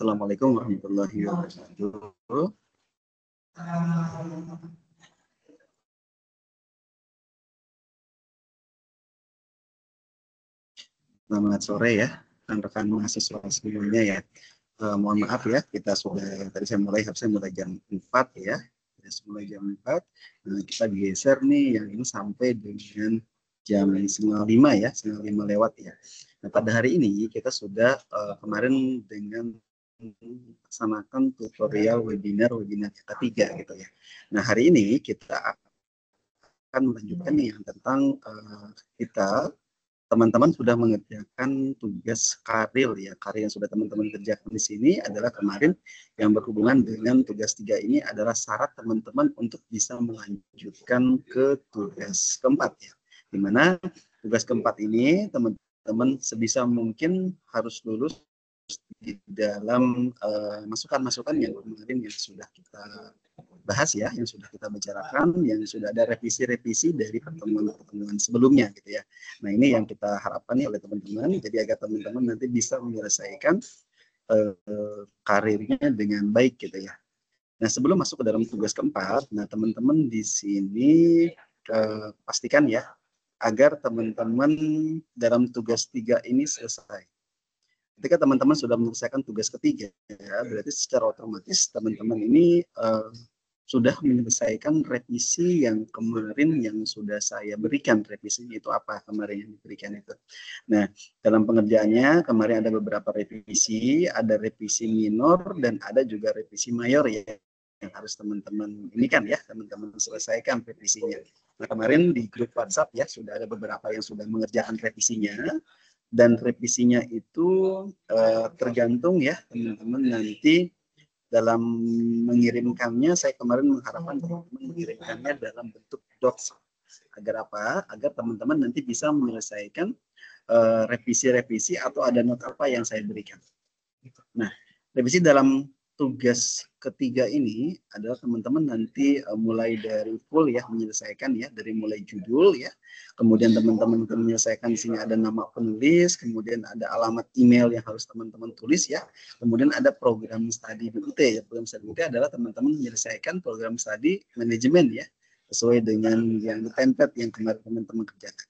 Assalamualaikum warahmatullahi wabarakatuh. Selamat sore ya, rekan-rekan mahasiswa semuanya ya. Mohon maaf ya, kita sudah tadi saya mulai jam 4 ya. Mulai jam 4. Nah, kita geser nih yang ini sampai dengan jam 5:30 ya, 5:30 lewat ya. Nah, pada hari ini kita sudah kemarin dengan melaksanakan tutorial webinar ketiga gitu ya. Nah, hari ini kita akan melanjutkan nih yang tentang kita teman-teman sudah mengerjakan tugas karir ya. Karir yang sudah teman-teman kerjakan di sini adalah kemarin yang berhubungan dengan tugas 3 ini adalah syarat teman-teman untuk bisa melanjutkan ke tugas keempat ya. Dimana tugas keempat ini teman-teman sebisa mungkin harus lulus di dalam masukan-masukan yang kemarin yang sudah kita bahas ya, yang sudah kita bicarakan, yang sudah ada revisi-revisi dari pertemuan-pertemuan sebelumnya gitu ya. Nah, ini yang kita harapkan nih oleh teman-teman, jadi agar teman-teman nanti bisa menyelesaikan karirnya dengan baik gitu ya. Nah, sebelum masuk ke dalam tugas keempat, nah teman-teman di sini pastikan ya agar teman-teman dalam tugas 3 ini selesai. Ketika teman-teman sudah menyelesaikan tugas ketiga, ya, berarti secara otomatis teman-teman ini sudah menyelesaikan revisi yang kemarin yang sudah saya berikan. Revisinya itu apa kemarin yang diberikan itu. Nah, dalam pengerjaannya kemarin ada beberapa revisi, ada revisi minor dan ada juga revisi mayor ya yang harus teman-teman ini kan ya, teman-teman selesaikan revisinya. Nah, kemarin di grup WhatsApp ya sudah ada beberapa yang sudah mengerjakan revisinya. Dan revisinya itu tergantung ya teman-teman nanti dalam mengirimkannya. Saya kemarin mengharapkan teman-teman mengirimkannya dalam bentuk docs. Agar apa? Agar teman-teman nanti bisa menyelesaikan revisi-revisi atau ada not apa yang saya berikan. Nah, revisi dalam tugas ketiga ini adalah teman-teman nanti mulai dari full ya menyelesaikan ya, dari mulai judul ya, kemudian teman-teman menyelesaikan di sini ada nama penulis, kemudian ada alamat email yang harus teman-teman tulis ya, kemudian ada program studi BUT ya. Program studi BUT adalah teman-teman menyelesaikan program studi manajemen ya, sesuai dengan yang template yang kemarin teman-teman kerjakan.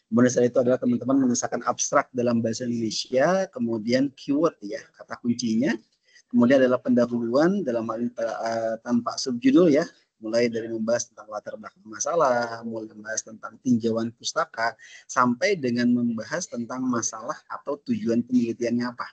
Kemudian setelah itu adalah teman-teman menyelesaikan abstrak dalam bahasa Indonesia, kemudian keyword ya, kata kuncinya. Kemudian adalah pendahuluan dalam hal ini tanpa subjudul ya, mulai dari membahas tentang latar belakang masalah, mulai membahas tentang tinjauan pustaka, sampai dengan membahas tentang masalah atau tujuan penelitiannya apa.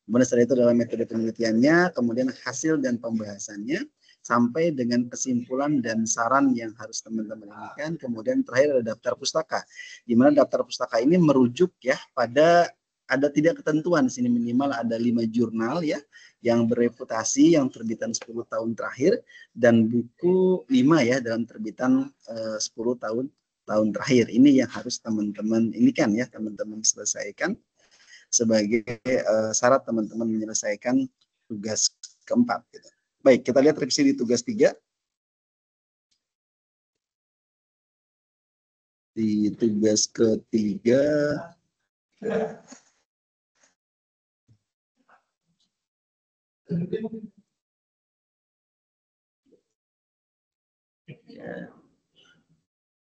Kemudian setelah itu adalah metode penelitiannya, kemudian hasil dan pembahasannya, sampai dengan kesimpulan dan saran yang harus teman-teman inginkan. Kemudian terakhir ada daftar pustaka, di mana daftar pustaka ini merujuk ya pada ada tidak ketentuan di sini, minimal ada 5 jurnal ya yang bereputasi yang terbitan 10 tahun terakhir dan buku 5 ya dalam terbitan 10 tahun terakhir. Ini yang harus teman-teman ini kan ya, teman-teman selesaikan sebagai syarat teman-teman menyelesaikan tugas keempat gitu. Baik, kita lihat revisi di tugas 3. Di tugas ketiga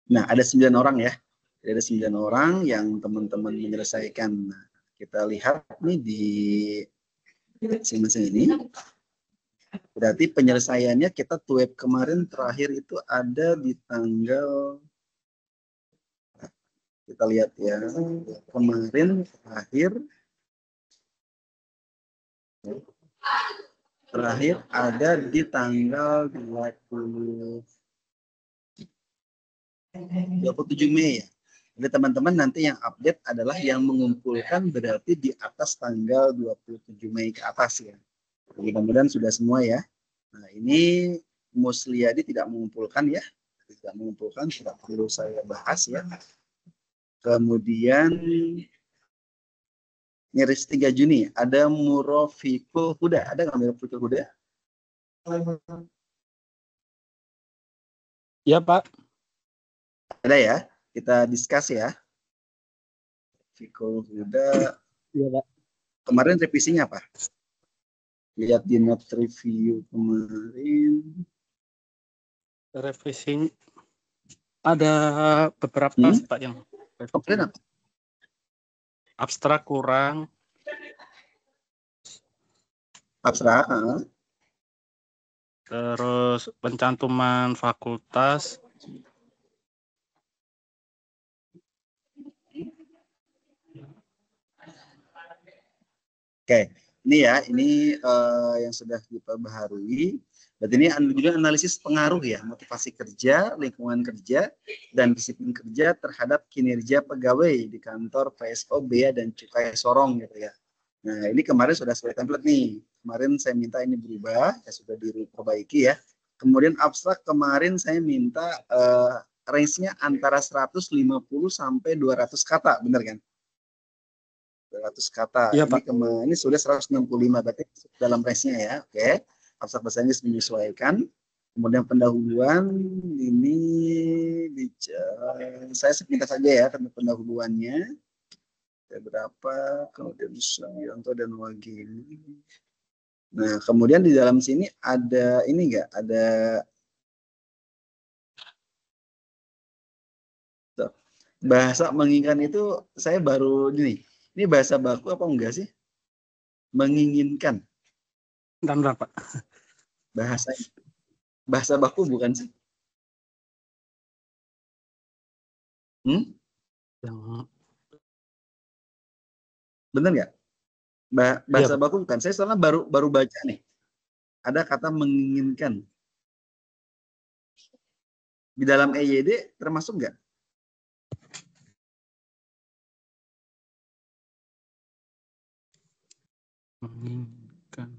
nah, ada 9 orang ya. Ada 9 orang yang teman-teman menyelesaikan. Nah, kita lihat nih di masing-masing ini. Berarti penyelesaiannya kita tuep kemarin terakhir itu ada di tanggal, kita lihat ya, kemarin terakhir ada di tanggal 27 Mei ya. Jadi teman-teman nanti yang update adalah yang mengumpulkan berarti di atas tanggal 27 Mei ke atas ya. Mudah-mudahan sudah semua ya. Nah, ini Musliadi tidak mengumpulkan ya. Tidak mengumpulkan, tidak perlu saya bahas ya. Kemudian nyaris 3 Juni ada Murofikul Huda. Ada nggak Murofikul Huda? Ya, Pak. Ada ya. Kita discuss ya. Fikul Huda. Iya, Pak. Kemarin revisinya apa? lihat di note review kemarin. Revisi ada beberapa sih Pak yang Kemarin apa? abstrak kurang, Abstrak. terus pencantuman fakultas. Oke, ini ya, ini yang sudah diperbaharui. Berarti ini juga analisis pengaruh ya, motivasi kerja, lingkungan kerja, dan disiplin kerja terhadap kinerja pegawai di kantor PSO, Bea, dan Cukai Sorong gitu ya. Nah, ini kemarin sudah sesuai template nih. Kemarin saya minta ini berubah, ya sudah diperbaiki ya. Kemudian abstrak kemarin saya minta range-nya antara 150 sampai 200 kata, benar kan? 200 kata. Iya Ini Pak. ini sudah 165 berarti dalam range-nya ya. Oke. Abstrak bahasa Inggris menyesuaikan. Kemudian pendahuluan ini saya sepintas saja ya tentang pendahuluannya. Berapa? Kemudian Sugianto dan Wagini. Nah, kemudian di dalam sini ada ini enggak? Ada bahasa menginginkan itu saya baru ini. Ini bahasa baku apa enggak sih? Menginginkan. Bentar Pak. Bahasa baku bukan sih? Yang Bener nggak? iya Bahasa Pak. baku bukan. Saya soalnya baru baca nih. Ada kata menginginkan. Di dalam EYD termasuk nggak? Menginginkan.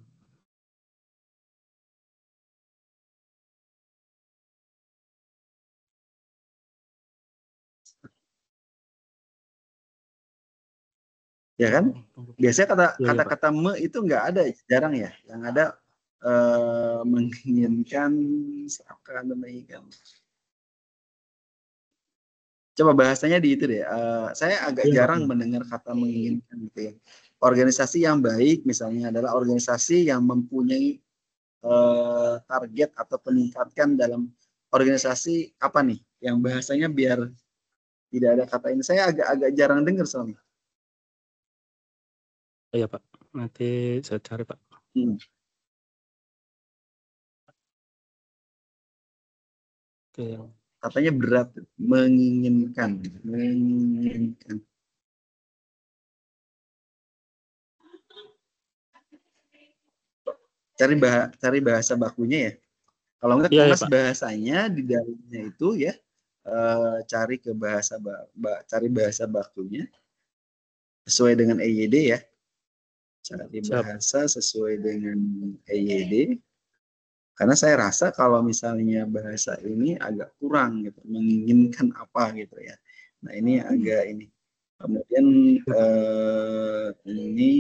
Ya kan? Biasanya Iya, iya, Pak. kata-kata me itu nggak ada, jarang ya. Yang ada menginginkan, seakan menginginkan. Coba bahasanya di itu deh. Saya agak Iya, Pak. jarang mendengar kata menginginkan gitu ya. Organisasi yang baik misalnya adalah organisasi yang mempunyai target atau peningkatkan dalam organisasi apa nih? Yang bahasanya biar tidak ada kata ini. Saya agak jarang dengar soalnya. Iya Pak. Nanti saya cari Pak. Oke. Katanya berat, menginginkan. Cari bahasa bakunya ya. Kalau enggak Iya, iya kemas Pak. bahasanya di dalamnya itu ya, cari ke cari bahasa bakunya sesuai dengan EYD ya. Cari Siap. bahasa sesuai dengan EYD. Karena saya rasa kalau misalnya bahasa ini agak kurang gitu, menginginkan apa gitu ya. Nah ini agak ini. Kemudian Iya, Pak. ini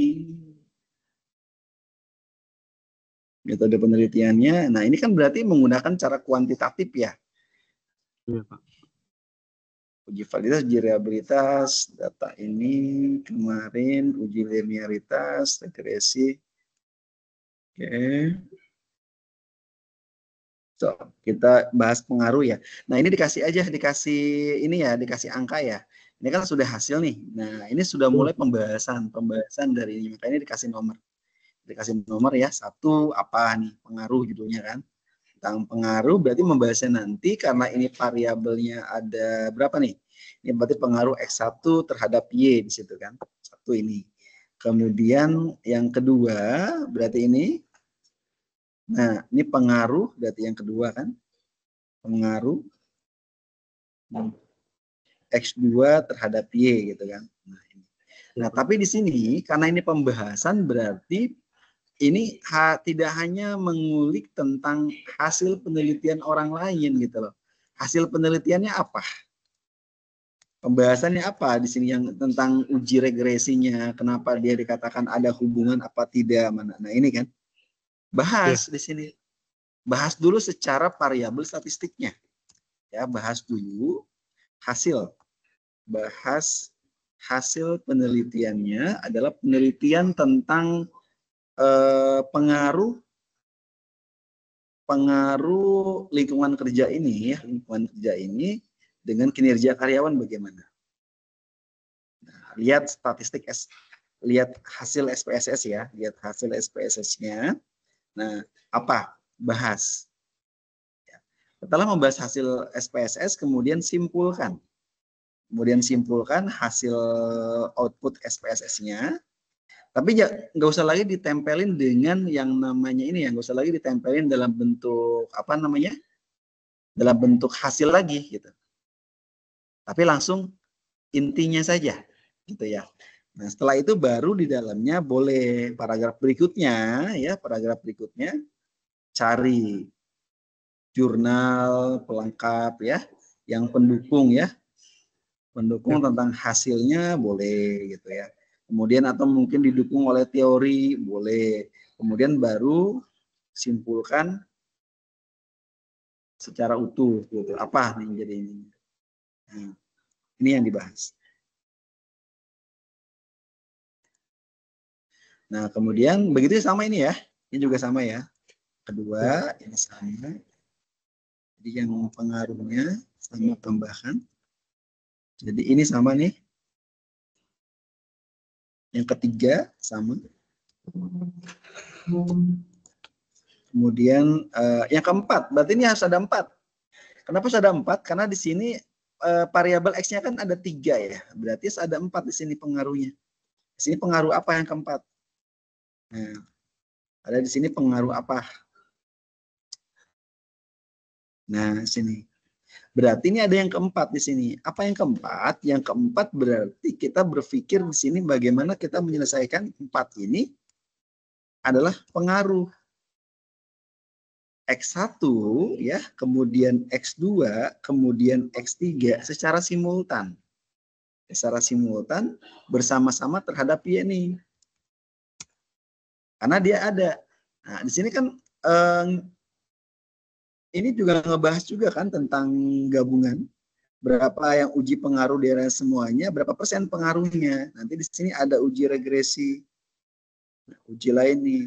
metode penelitiannya. Nah ini kan berarti menggunakan cara kuantitatif ya. Iya Pak. Uji validitas, uji reliabilitas, data ini kemarin uji linearitas, regresi. Oke. So, kita bahas pengaruh ya. Nah, ini dikasih ini ya, dikasih angka ya. Ini kan sudah hasil nih. Nah, ini sudah Iya. mulai pembahasan dari ini. Makanya dikasih nomor. Dikasih nomor ya, satu apa nih, pengaruh judulnya kan. Tentang pengaruh berarti membahasnya nanti karena ini variabelnya ada berapa nih? Ini berarti pengaruh X1 terhadap Y di situ kan. Satu ini. Kemudian yang kedua berarti ini. Nah, ini pengaruh berarti yang kedua kan. Pengaruh X2 terhadap Y gitu kan. Nah, tapi di sini karena ini pembahasan berarti ini tidak hanya mengulik tentang hasil penelitian orang lain gitu loh. Hasil penelitiannya apa? Pembahasannya apa di sini yang tentang uji regresinya, kenapa dia dikatakan ada hubungan apa tidak mana. Nah, ini kan Iya. bahas di sini. Bahas dulu secara variabel statistiknya. Ya, bahas dulu hasil. Bahas hasil penelitiannya adalah penelitian tentang pengaruh lingkungan kerja ini ya, lingkungan kerja ini dengan kinerja karyawan bagaimana. Nah, lihat statistik lihat hasil SPSS ya, lihat hasil SPSS-nya. Nah, apa? Bahas. Ya. Setelah membahas hasil SPSS, kemudian simpulkan. Kemudian simpulkan hasil output SPSS-nya. Tapi nggak usah lagi ditempelin dengan yang namanya ini ya, nggak usah lagi ditempelin dalam bentuk apa namanya, dalam bentuk hasil lagi gitu. Tapi langsung intinya saja gitu ya. Nah setelah itu baru di dalamnya boleh paragraf berikutnya ya, paragraf berikutnya cari jurnal pelengkap ya, yang pendukung ya, pendukung tentang hasilnya boleh gitu ya. Kemudian atau mungkin didukung oleh teori boleh. Kemudian baru simpulkan secara utuh gitu. Apa nih jadi ini? Nah, ini yang dibahas. Nah, kemudian begitu sama ini ya. Ini juga sama ya. Kedua, ini sama. Jadi yang pengaruhnya sama tambahan. Jadi ini sama nih. Yang ketiga sama. Kemudian yang keempat, berarti ini harus ada 4. Kenapa harus ada 4? Karena di sini variabel X-nya kan ada 3 ya. Berarti harus ada 4 di sini pengaruhnya. Di sini pengaruh apa yang keempat? Nah, ada di sini pengaruh apa? Nah, sini. Berarti ini ada yang keempat di sini. Apa yang keempat? Yang keempat berarti kita berpikir di sini bagaimana kita menyelesaikan 4 ini adalah pengaruh. X1 ya, kemudian X2, kemudian X3 secara simultan. Secara simultan bersama-sama terhadap Y nih. Karena dia ada. Nah, di sini kan ini juga ngebahas juga kan tentang gabungan. Berapa yang uji pengaruh di area semuanya, berapa persen pengaruhnya. Nanti di sini ada uji regresi. Nah, uji lain nih.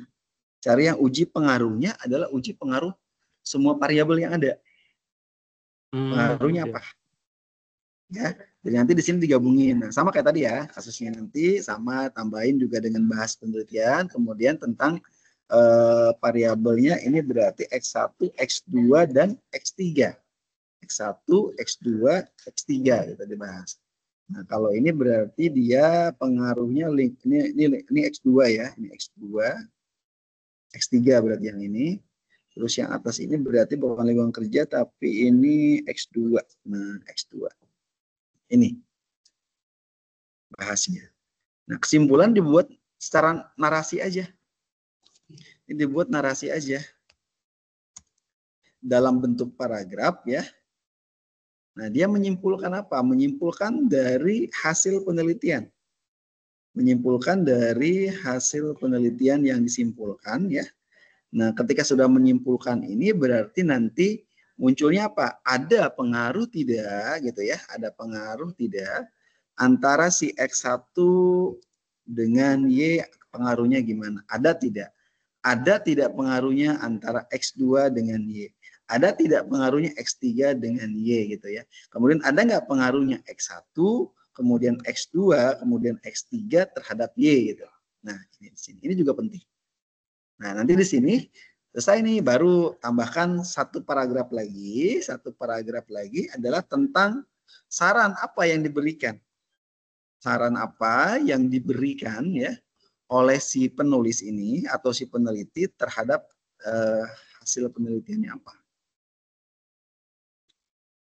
Cari yang uji pengaruhnya adalah uji pengaruh semua variabel yang ada. Pengaruhnya apa? Ya, jadi nanti di sini digabungin. Nah, sama kayak tadi ya, kasusnya nanti sama tambahin juga dengan bahas penelitian, kemudian tentang variabelnya ini berarti X1, X2 dan X3. X1, X2, X3 kita dibahas. Nah, kalau ini berarti dia pengaruhnya ini X2 ya, ini X2, X3 berarti yang ini. Terus yang atas ini berarti bukan lingkungan kerja tapi ini X2. Nah, X2. Ini bahasnya. Nah, kesimpulan dibuat secara narasi aja. Ini dibuat narasi aja. Dalam bentuk paragraf ya. Nah, dia menyimpulkan apa? Menyimpulkan dari hasil penelitian. Menyimpulkan dari hasil penelitian yang disimpulkan ya. Nah, ketika sudah menyimpulkan ini berarti nanti munculnya apa? Ada pengaruh tidak gitu ya? Ada pengaruh tidak antara si X1 dengan Y, pengaruhnya gimana? Ada tidak? Ada tidak pengaruhnya antara X2 dengan Y? Ada tidak pengaruhnya X3 dengan Y gitu ya? Kemudian ada nggak pengaruhnya X1, kemudian X2, kemudian X3 terhadap Y gitu. Nah, ini di sini. Ini juga penting. Nah, nanti di sini selesai nih, baru tambahkan satu paragraf lagi adalah tentang saran apa yang diberikan. Saran apa yang diberikan ya oleh si penulis ini atau si peneliti terhadap hasil penelitiannya apa.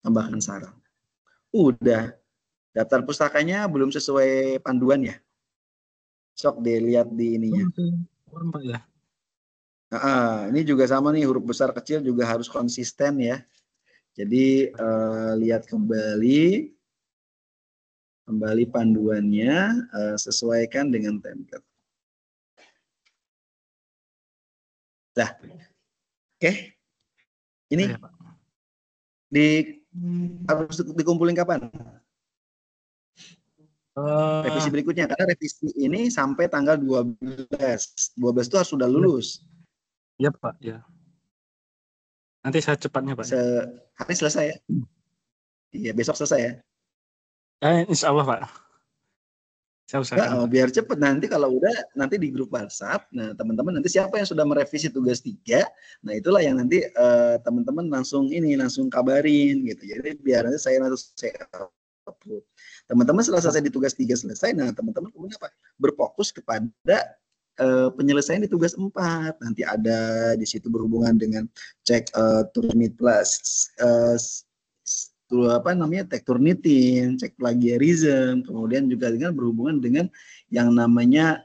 Tambahkan saran. Udah, daftar pustakanya belum sesuai panduan ya. Sok dilihat di ininya. Ya. Ini juga sama nih, huruf besar kecil juga harus konsisten ya. Jadi lihat kembali panduannya, sesuaikan dengan template. Dah, oke. Ini harus dikumpulin kapan? Revisi berikutnya, karena revisi ini sampai tanggal 12. 12 itu harus sudah lulus. Ya Pak, ya. Nanti saya cepatnya Pak. Hari selesai ya? Iya, besok selesai ya? Insya Allah Pak. Saya usahakan. Biar cepet, nanti kalau udah nanti di grup WhatsApp, nah teman-teman nanti siapa yang sudah merevisi tugas 3, nah itulah yang nanti teman-teman langsung kabarin gitu. Jadi biar nanti saya upload. Teman-teman setelah selesai di tugas 3 selesai, nah teman-teman kemudian apa? Berfokus kepada penyelesaian di tugas 4. Nanti ada di situ berhubungan dengan cek Turnitin plus cek Turnitin, cek plagiarism, kemudian juga dengan berhubungan dengan yang namanya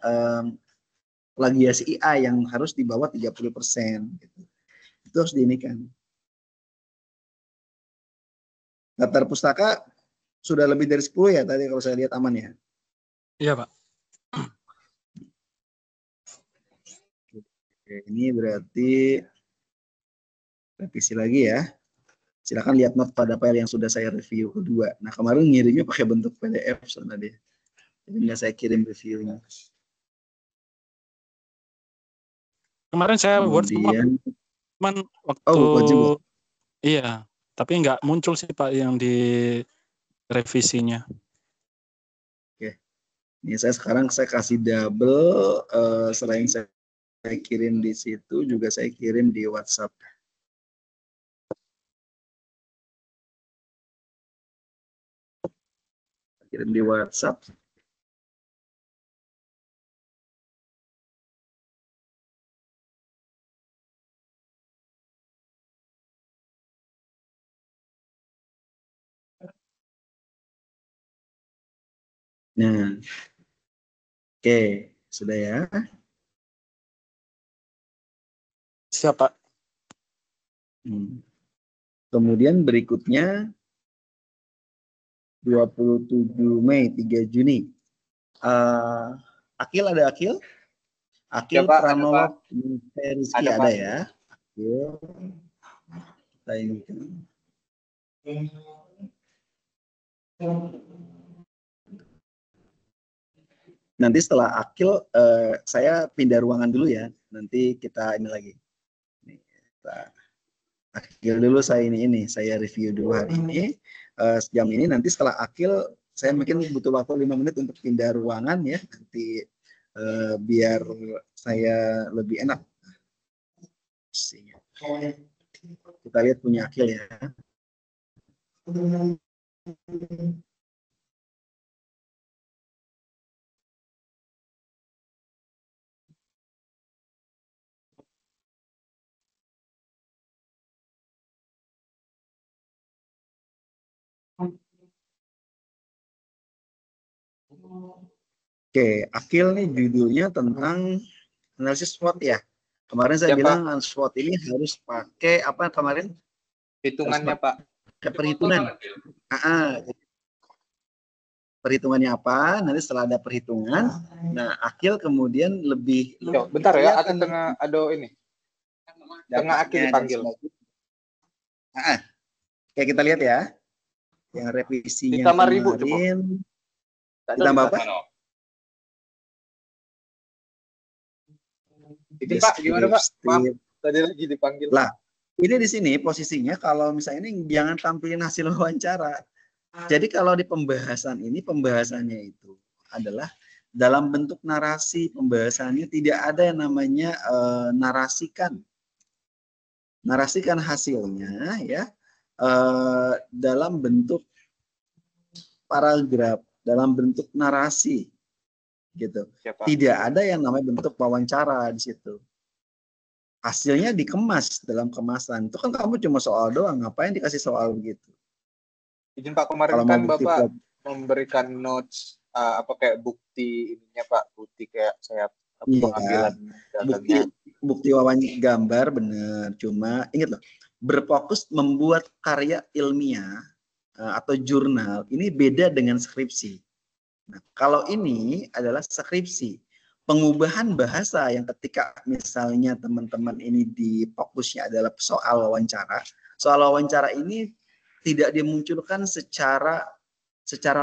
plagiasi IA yang harus di bawah 30%. Gitu. Itu harus diinikan. Daftar pustaka sudah lebih dari 10 ya tadi kalau saya lihat aman ya? Iya Pak. Oke, ini berarti revisi lagi ya. Silakan lihat not pada file yang sudah saya review kedua. Nah, kemarin ngirimnya pakai bentuk PDF soalnya dia. Jadi nggak saya kirim reviewnya. Kemarin saya Word semua, cuman waktu Word juga. Iya, tapi nggak muncul sih Pak yang di revisinya. Oke. Ini saya kasih double selain saya kirim di situ juga saya kirim di WhatsApp. Kirim di WhatsApp. Nah, oke, sudah ya. Siapa? Kemudian berikutnya 27 Mei, 3 Juni. Akil ada Akil? Akil ya, Pranolog Rizky ada ya? Akil. Kita ini. Nanti setelah Akil, saya pindah ruangan dulu ya. Nanti kita ini lagi. Akil dulu saya review dulu hari ini. Sejam ini nanti setelah Akil, saya mungkin butuh waktu 5 menit untuk pindah ruangan ya. Nanti biar saya lebih enak. Kita lihat punya Akil ya. Oke, Akil nih judulnya tentang analisis SWOT ya. Kemarin saya bilang SWOT ini harus pakai apa kemarin? Hitungannya Pak. Perhitungan. Perhitungannya apa? Nanti setelah ada perhitungan, nah Akil kemudian lebih bentar ya, ada ini. Tengah Akil dipanggil. Kayak kita lihat ya. Yang revisinya ditambah kemarin. Ditambah apa? Itu Pak, gimana Pak? Maaf, tadi lagi dipanggil. Lah, ini di sini posisinya kalau misalnya ini jangan tampilin hasil wawancara. Jadi kalau di pembahasannya itu adalah dalam bentuk narasi, pembahasannya tidak ada yang namanya narasikan hasilnya ya dalam bentuk paragraf, dalam bentuk narasi gitu. Tidak ada yang namanya bentuk wawancara di situ. Hasilnya dikemas dalam kemasan. Itu kan kamu cuma soal doang, ngapain dikasih soal begitu? Izin Pak, kemarin kalau kan Bapak memberikan notes kayak bukti ininya Pak, bukti kayak saya pengambilan datanya. Bukti wawancara gambar benar, cuma ingat loh, berfokus membuat karya ilmiah atau jurnal ini beda dengan skripsi. Nah, kalau ini adalah skripsi, pengubahan bahasa yang ketika misalnya teman-teman ini di fokusnya adalah soal wawancara ini tidak dimunculkan secara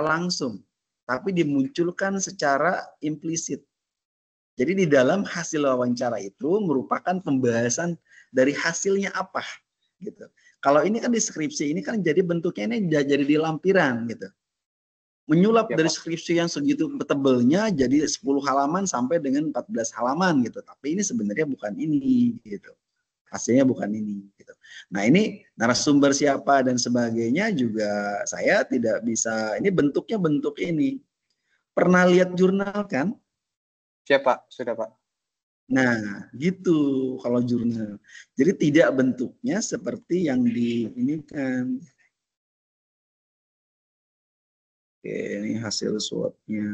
langsung, tapi dimunculkan secara implisit. Jadi di dalam hasil wawancara itu merupakan pembahasan dari hasilnya apa gitu. Kalau ini kan di skripsi ini kan jadi bentuknya ini jadi di lampiran gitu. Menyulap dari skripsi yang segitu tebelnya jadi 10 halaman sampai dengan 14 halaman gitu. Tapi ini sebenarnya bukan ini gitu. Hasilnya bukan ini gitu. Nah, ini narasumber siapa dan sebagainya juga saya tidak bisa, ini bentuknya bentuk ini. Pernah lihat jurnal kan? Siapa? Sudah, Pak. Nah, gitu kalau jurnal. Jadi tidak bentuknya seperti yang di ini kan. Oke, ini hasil swotnya.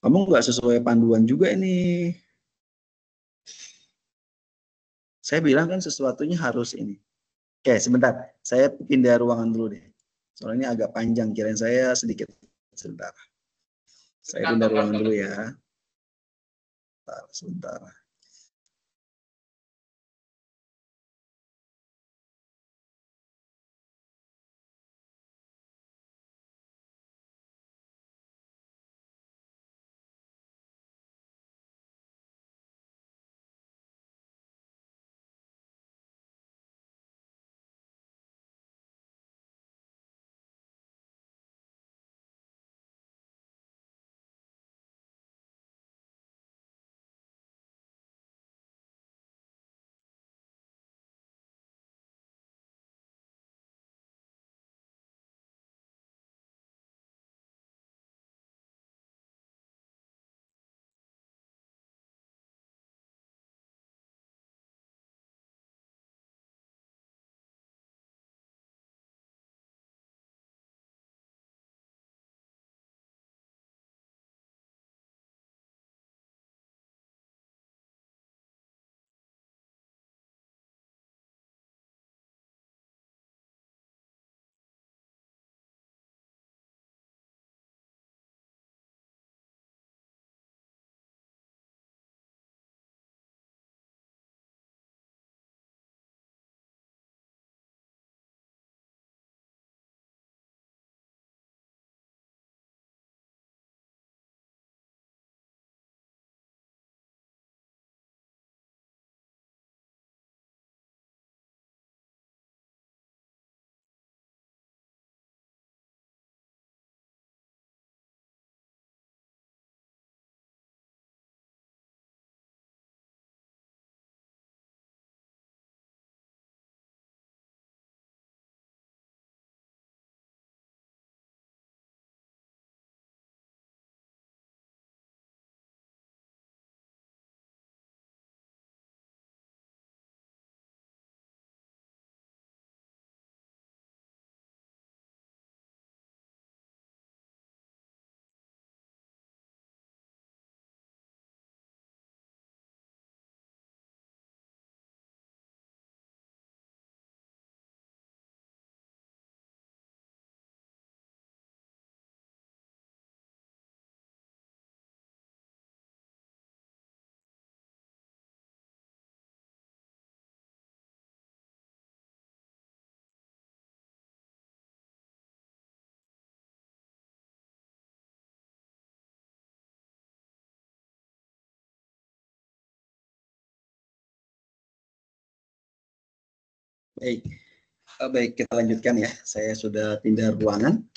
Kamu nggak sesuai panduan juga ini. Saya bilang kan sesuatunya harus ini. Oke, sebentar. Saya pindah ruangan dulu deh. Soalnya ini agak panjang. Kirain saya sedikit. Sebentar. Saya pindah ruangan dulu ya. Sebentar. Baik. Baik, kita lanjutkan ya. Saya sudah pindah ruangan.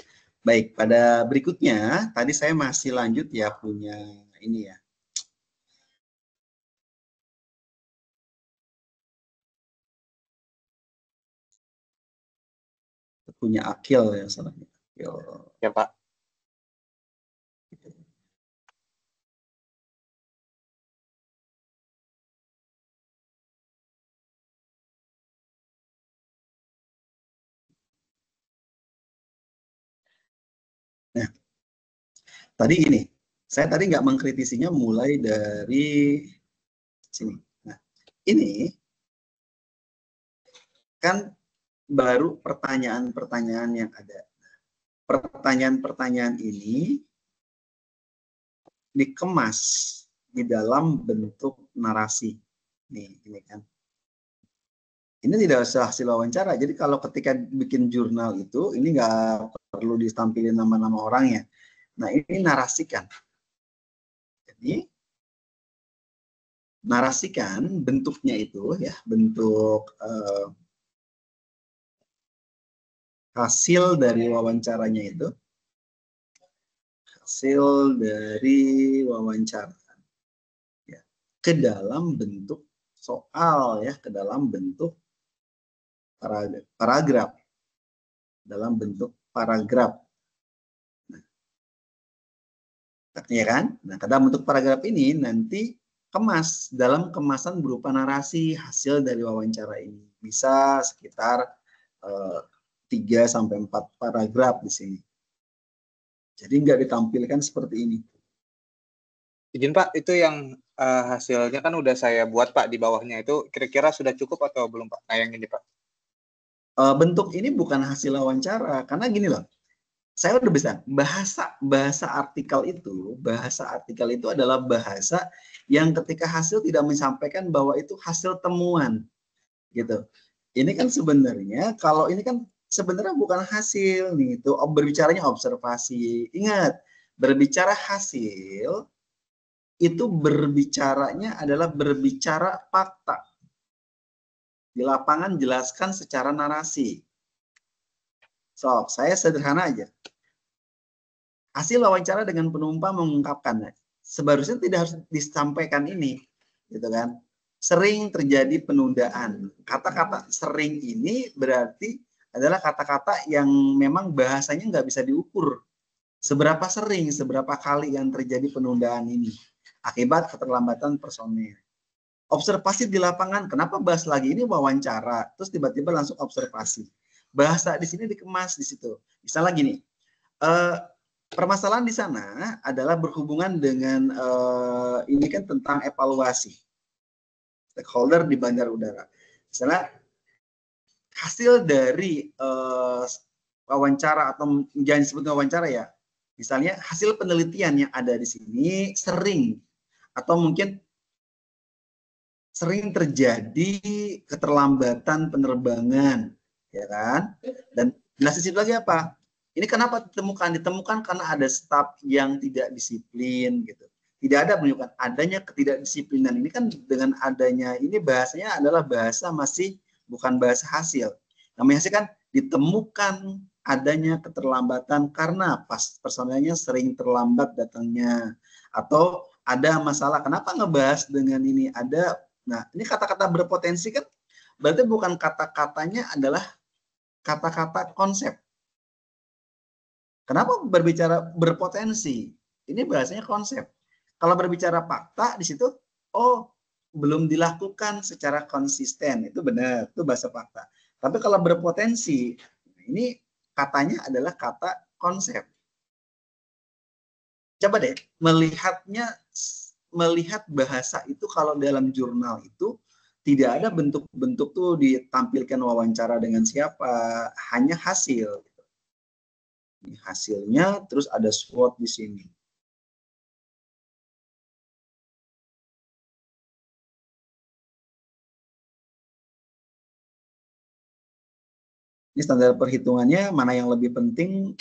Baik, pada berikutnya, tadi saya masih lanjut ya punya ini ya. Punya akil ya salahnya. Ya, Pak. Nah, tadi gini, saya tadi nggak mengkritisinya mulai dari sini. Nah, ini kan baru pertanyaan-pertanyaan yang ada. Pertanyaan-pertanyaan ini dikemas di dalam bentuk narasi. Nih, ini kan. Ini tidak usah hasil wawancara. Jadi kalau ketika bikin jurnal itu, ini nggak perlu ditampilin nama-nama orangnya. Nah, ini narasikan. Jadi, narasikan bentuknya itu ya, bentuk hasil dari wawancaranya itu. Hasil dari wawancara. Ya, ke dalam bentuk soal ya, ke dalam bentuk paragraf. Dalam bentuk paragraf. Ya kan? Nah, dalam bentuk paragraf ini nanti kemas dalam kemasan berupa narasi hasil dari wawancara ini. Bisa sekitar 3-4 paragraf di sini. Jadi nggak ditampilkan seperti ini. Izin Pak, itu yang hasilnya kan udah saya buat Pak di bawahnya itu kira-kira sudah cukup atau belum Pak? Nah yang ini Pak. Bentuk ini bukan hasil wawancara karena gini loh. Saya udah bisa bahasa artikel itu adalah bahasa yang ketika hasil tidak menyampaikan bahwa itu hasil temuan gitu. Ini kan sebenarnya kalau ini kan sebenarnya bukan hasil nih, itu berbicaranya observasi. Ingat, berbicara hasil itu berbicaranya adalah berbicara fakta. Di lapangan jelaskan secara narasi. So, saya sederhana aja. Hasil wawancara dengan penumpang mengungkapkan, seharusnya tidak harus disampaikan ini, gitu kan? Sering terjadi penundaan. Kata-kata sering ini berarti adalah kata-kata yang memang bahasanya nggak bisa diukur. Seberapa sering, seberapa kali yang terjadi penundaan ini akibat keterlambatan personil. Observasi di lapangan, kenapa bahas lagi ini wawancara, terus tiba-tiba langsung observasi. Bahasa di sini dikemas di situ. Misalnya gini, permasalahan di sana adalah berhubungan dengan ini kan tentang evaluasi stakeholder di bandar udara. Misalnya hasil dari wawancara atau jangan disebut wawancara ya, misalnya hasil penelitian yang ada di sini sering atau mungkin sering terjadi keterlambatan penerbangan, ya kan? Dan jelas di situ lagi apa? Ini kenapa ditemukan? Ditemukan karena ada staf yang tidak disiplin, gitu. Tidak ada menunjukkan adanya ketidakdisiplinan. Ini kan dengan adanya ini bahasanya adalah bahasa masih bukan bahasa hasil. Namanya hasil kan ditemukan adanya keterlambatan karena personelnya sering terlambat datangnya atau ada masalah. Kenapa ngebahas dengan ini? Ada. Nah, ini kata-kata berpotensi kan berarti bukan kata-katanya adalah kata-kata konsep. Kenapa berbicara berpotensi? Ini bahasanya konsep. Kalau berbicara fakta di situ, oh belum dilakukan secara konsisten, itu benar, itu bahasa fakta. Tapi kalau berpotensi, ini katanya adalah kata konsep. Coba deh melihat bahasa itu kalau dalam jurnal itu tidak ada bentuk-bentuk tuh ditampilkan wawancara dengan siapa, hanya hasil. Ini hasilnya, terus ada SWOT di sini. Ini standar perhitungannya, mana yang lebih penting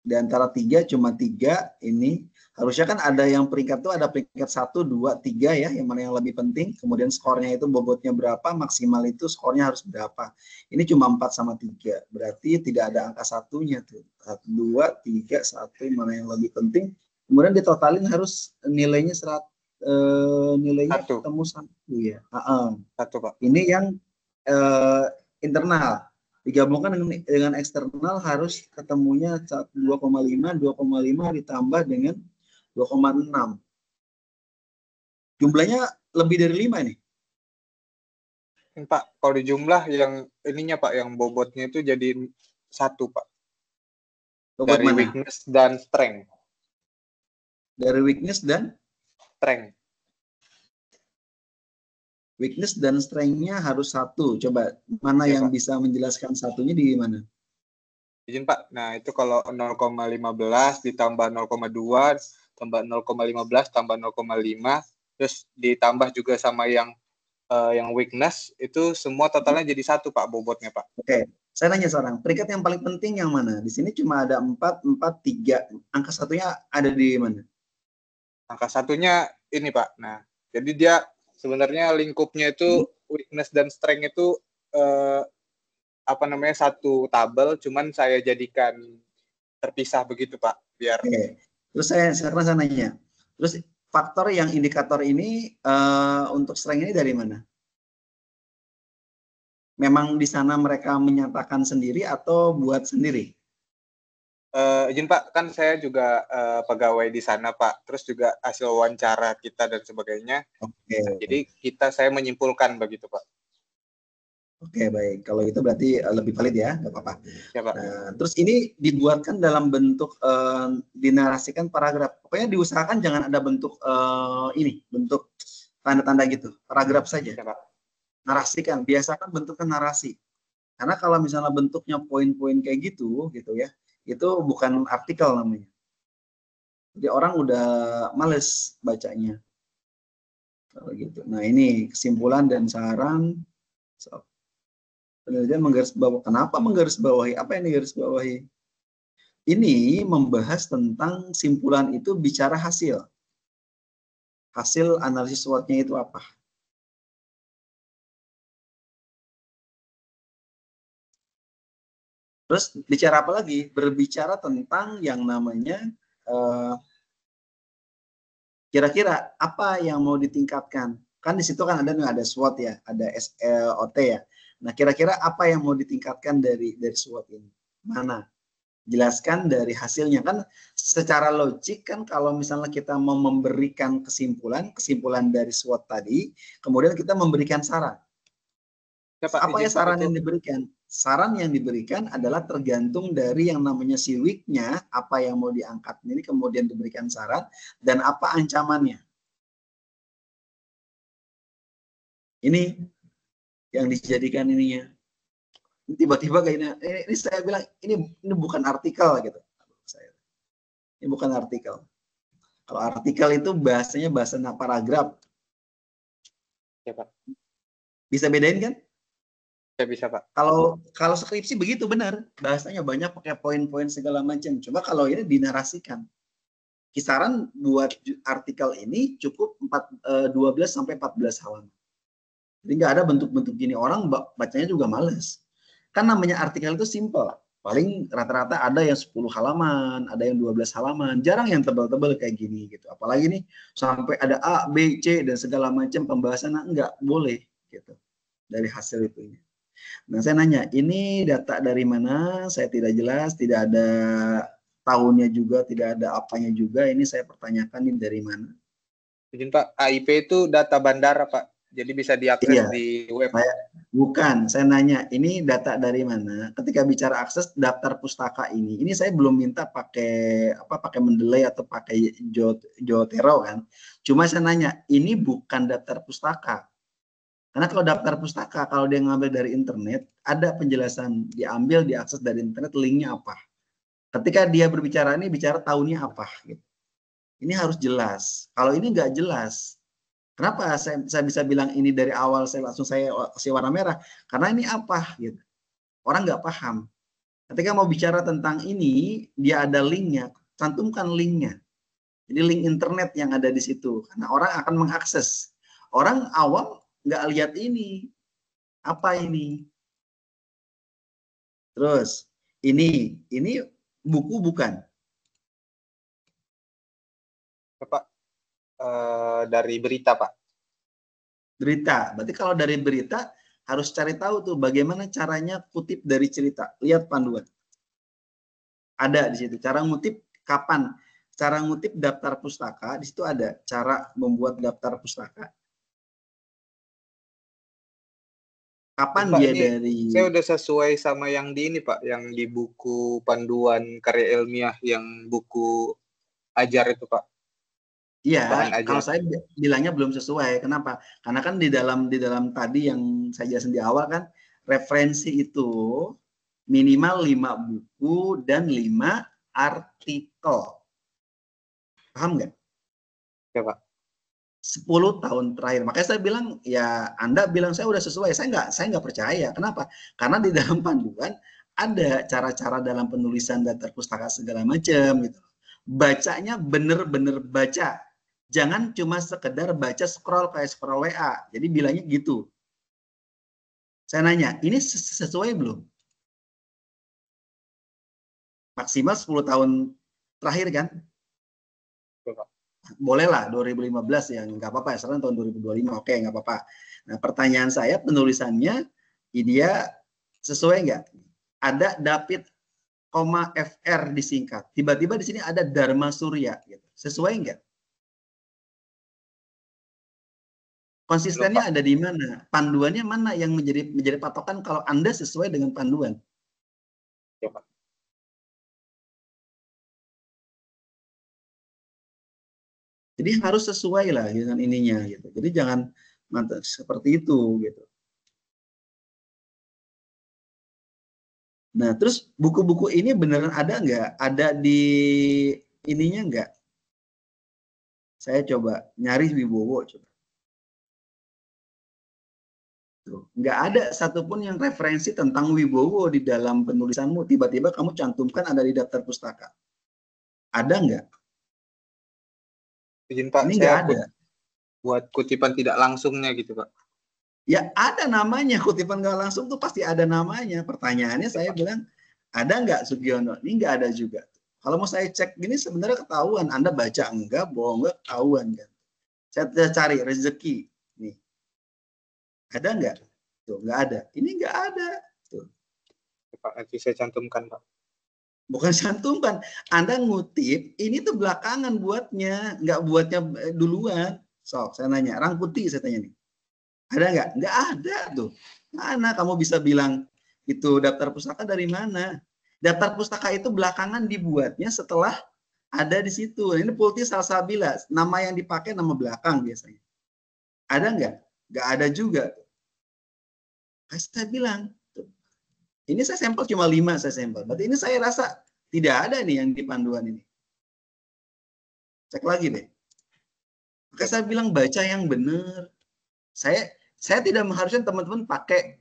di antara 3, cuma 3 ini. Harusnya kan ada yang peringkat tuh ada peringkat 1, 2, 3 ya, yang mana yang lebih penting. Kemudian skornya itu bobotnya berapa, maksimal itu skornya harus berapa. Ini cuma 4 sama 3, berarti tidak ada angka satunya tuh. 1, 2, 3, 1, mana yang lebih penting. Kemudian ditotalin harus nilainya nilainya 1. ketemu 1 ya. 1 Pak. Ini yang internal. Digabungkan dengan eksternal harus ketemunya 2,5 ditambah dengan 2,6. Jumlahnya lebih dari 5 nih. Pak, kalau di jumlah yang ininya Pak, yang bobotnya itu jadi 1 Pak. Bobot dari mana? Weakness dan strength. Dari weakness dan strength. Weakness dan strength-nya harus 1. Coba mana Ya, yang Pak. bisa menjelaskan satunya di mana? Izin Pak. Nah, itu kalau 0,15 ditambah 0,2 tambah 0,15 tambah 0,5 terus ditambah juga sama yang yang weakness itu semua totalnya jadi 1 Pak, bobotnya Pak. Oke, saya nanya sekarang, peringkat yang paling penting yang mana? Di sini cuma ada 4, 4, 3. Angka satunya ada di mana? Angka satunya ini Pak. Nah, jadi dia sebenarnya lingkupnya itu weakness dan strength itu satu tabel, cuman saya jadikan terpisah begitu Pak, biar. Oke. Terus sekarang saya nanya, terus faktor yang indikator ini untuk strength ini dari mana? Memang di sana mereka menyatakan sendiri atau buat sendiri? Izin Pak, kan saya juga pegawai di sana Pak, terus juga hasil wawancara kita dan sebagainya. Oke. Nah, jadi saya menyimpulkan begitu Pak. Oke, baik. Kalau itu berarti lebih valid ya, nggak apa-apa. Ya Pak. Nah, terus ini dibuatkan dalam bentuk dinarasikan paragraf. Pokoknya diusahakan jangan ada bentuk bentuk tanda-tanda gitu, paragraf saja. Ya Pak. Narasikan, biasakan bentuknya narasi. Karena kalau misalnya bentuknya poin-poin kayak gitu ya, itu bukan artikel namanya. Jadi orang udah males bacanya. Kalau gitu. Nah, ini kesimpulan dan saran. Penelitian menggarisbawahi. Kenapa menggarisbawahi? Apa yang digarisbawahi? Ini membahas tentang simpulan itu bicara hasil. Hasil analisis SWOT-nya itu apa? Terus bicara apa lagi? Berbicara tentang yang namanya kira-kira apa yang mau ditingkatkan. Kan di situ kan ada SWOT ya, ada SLOT ya. Nah, kira-kira apa yang mau ditingkatkan dari SWOT ini? Mana? Jelaskan dari hasilnya. Kan secara logik kan kalau misalnya kita mau memberikan kesimpulan dari SWOT tadi, kemudian kita memberikan saran. Apa ya saran yang diberikan? Saran yang diberikan adalah tergantung dari yang namanya si weak-nya, apa yang mau diangkat ini, kemudian diberikan saran, dan apa ancamannya. Ini yang dijadikan ininya. Tiba-tiba kayak ini saya bilang, ini bukan artikel gitu. Ini bukan artikel. Kalau artikel itu bahasanya bahasa paragraf. Ya Pak. Bisa bedain kan? Ya bisa Pak. Kalau skripsi begitu benar, bahasanya banyak pakai poin-poin segala macam. Coba kalau ini dinarasikan. Kisaran buat artikel ini cukup 12 sampai 14 halaman. Jadi nggak ada bentuk-bentuk gini, orang bacanya juga males. Kan namanya artikel itu simple. Paling rata-rata ada yang 10 halaman, ada yang 12 halaman. Jarang yang tebal-tebal kayak gini gitu. Apalagi nih sampai ada A, B, C dan segala macam pembahasan, nggak boleh gitu. Dari hasil itu. Nah, saya nanya, ini data dari mana? Saya tidak jelas, tidak ada tahunnya juga, tidak ada apanya juga. Ini saya pertanyakan ini dari mana? Izin Pak, AIP itu data bandara Pak. Jadi bisa diakses di web. Saya nanya, ini data dari mana? Ketika bicara akses daftar pustaka ini saya belum minta pakai Mendeley atau pakai Jotero kan. Cuma saya nanya, ini bukan daftar pustaka. Karena kalau daftar pustaka, kalau dia ngambil dari internet, ada penjelasan, diambil, diakses dari internet, linknya apa. Ketika dia berbicara ini, bicara tahunnya apa. Gitu. Ini harus jelas. Kalau ini nggak jelas, kenapa saya bisa bilang ini dari awal saya kasih warna merah? Karena ini apa? Gitu. Orang nggak paham. Ketika mau bicara tentang ini, dia ada linknya, cantumkan linknya. Jadi link internet yang ada di situ. Karena orang akan mengakses. Orang awam nggak lihat ini. Apa ini? Terus ini buku bukan? Pak, dari berita Pak. Berita. Berarti kalau dari berita harus cari tahu tuh bagaimana caranya kutip dari cerita. Lihat panduan. Ada di situ. Cara ngutip kapan? Cara ngutip daftar pustaka. Di situ ada cara membuat daftar pustaka. Kapan Pak, dia ini dari? Saya udah sesuai sama yang di ini Pak, yang di buku panduan karya ilmiah, yang buku ajar itu Pak. Iya, kalau Bahan ajar. saya bilangnya belum sesuai. Kenapa? Karena kan di dalam tadi yang saya jelasin di awal kan, referensi itu minimal 5 buku dan 5 artikel. Paham nggak? Ya Pak. 10 tahun terakhir. Makanya saya bilang, ya Anda bilang saya udah sesuai. Saya nggak percaya. Kenapa? Karena di dalam panduan ada cara-cara dalam penulisan daftar pustaka segala macam gitu. Bacanya bener-bener baca. Jangan cuma sekedar baca scroll kayak scroll WA. Jadi bilangnya gitu. Saya nanya, ini sesuai belum? Maksimal 10 tahun terakhir kan? Bolehlah 2015 ya, nggak apa-apa. Sekarang tahun 2025, oke, nggak apa-apa. Nah, pertanyaan saya, penulisannya dia sesuai nggak? Ada David, FR disingkat. Tiba-tiba di sini ada Dharma Surya. Gitu. Sesuai nggak? Konsistennya ada di mana? Panduannya mana yang menjadi patokan kalau Anda sesuai dengan panduan? Ya, Pak. Jadi harus sesuai lah dengan ininya gitu. Jadi jangan seperti itu gitu. Nah, terus buku-buku ini beneran ada nggak? Ada di ininya nggak? Saya coba nyari Wibowo coba. Nggak ada satupun yang referensi tentang Wibowo di dalam penulisanmu. Tiba-tiba kamu cantumkan ada di daftar pustaka. Ada nggak? Izin Pak, ini saya nggak ada. Buat kutipan tidak langsungnya gitu Pak. Ya ada namanya, kutipan nggak langsung tuh pasti ada namanya. Pertanyaannya saya bilang, ada nggak Sugiono? Ini nggak ada juga. Kalau mau saya cek gini sebenarnya ketahuan. Anda baca enggak, bohong enggak, ketahuan kan. Saya cari rezeki. Nih. Ada nggak? Tuh, nggak ada. Ini nggak ada. Tuh. Pak, nanti saya cantumkan, Pak. Bukan cantumkan. Anda ngutip, ini tuh belakangan buatnya. Nggak buatnya duluan. So, saya nanya. Rangkuti saya tanya nih. Ada nggak? Nggak ada tuh. Mana kamu bisa bilang itu daftar pustaka dari mana? Daftar pustaka itu belakangan dibuatnya setelah ada di situ. Ini Pulti Salsabila. Nama yang dipakai nama belakang biasanya. Ada nggak? Nggak ada juga. Saya bilang, ini saya sampel cuma 5 saya sampel. Berarti ini saya rasa tidak ada nih yang di panduan ini. Cek lagi deh. Maka saya bilang baca yang benar. Saya tidak mengharuskan teman-teman pakai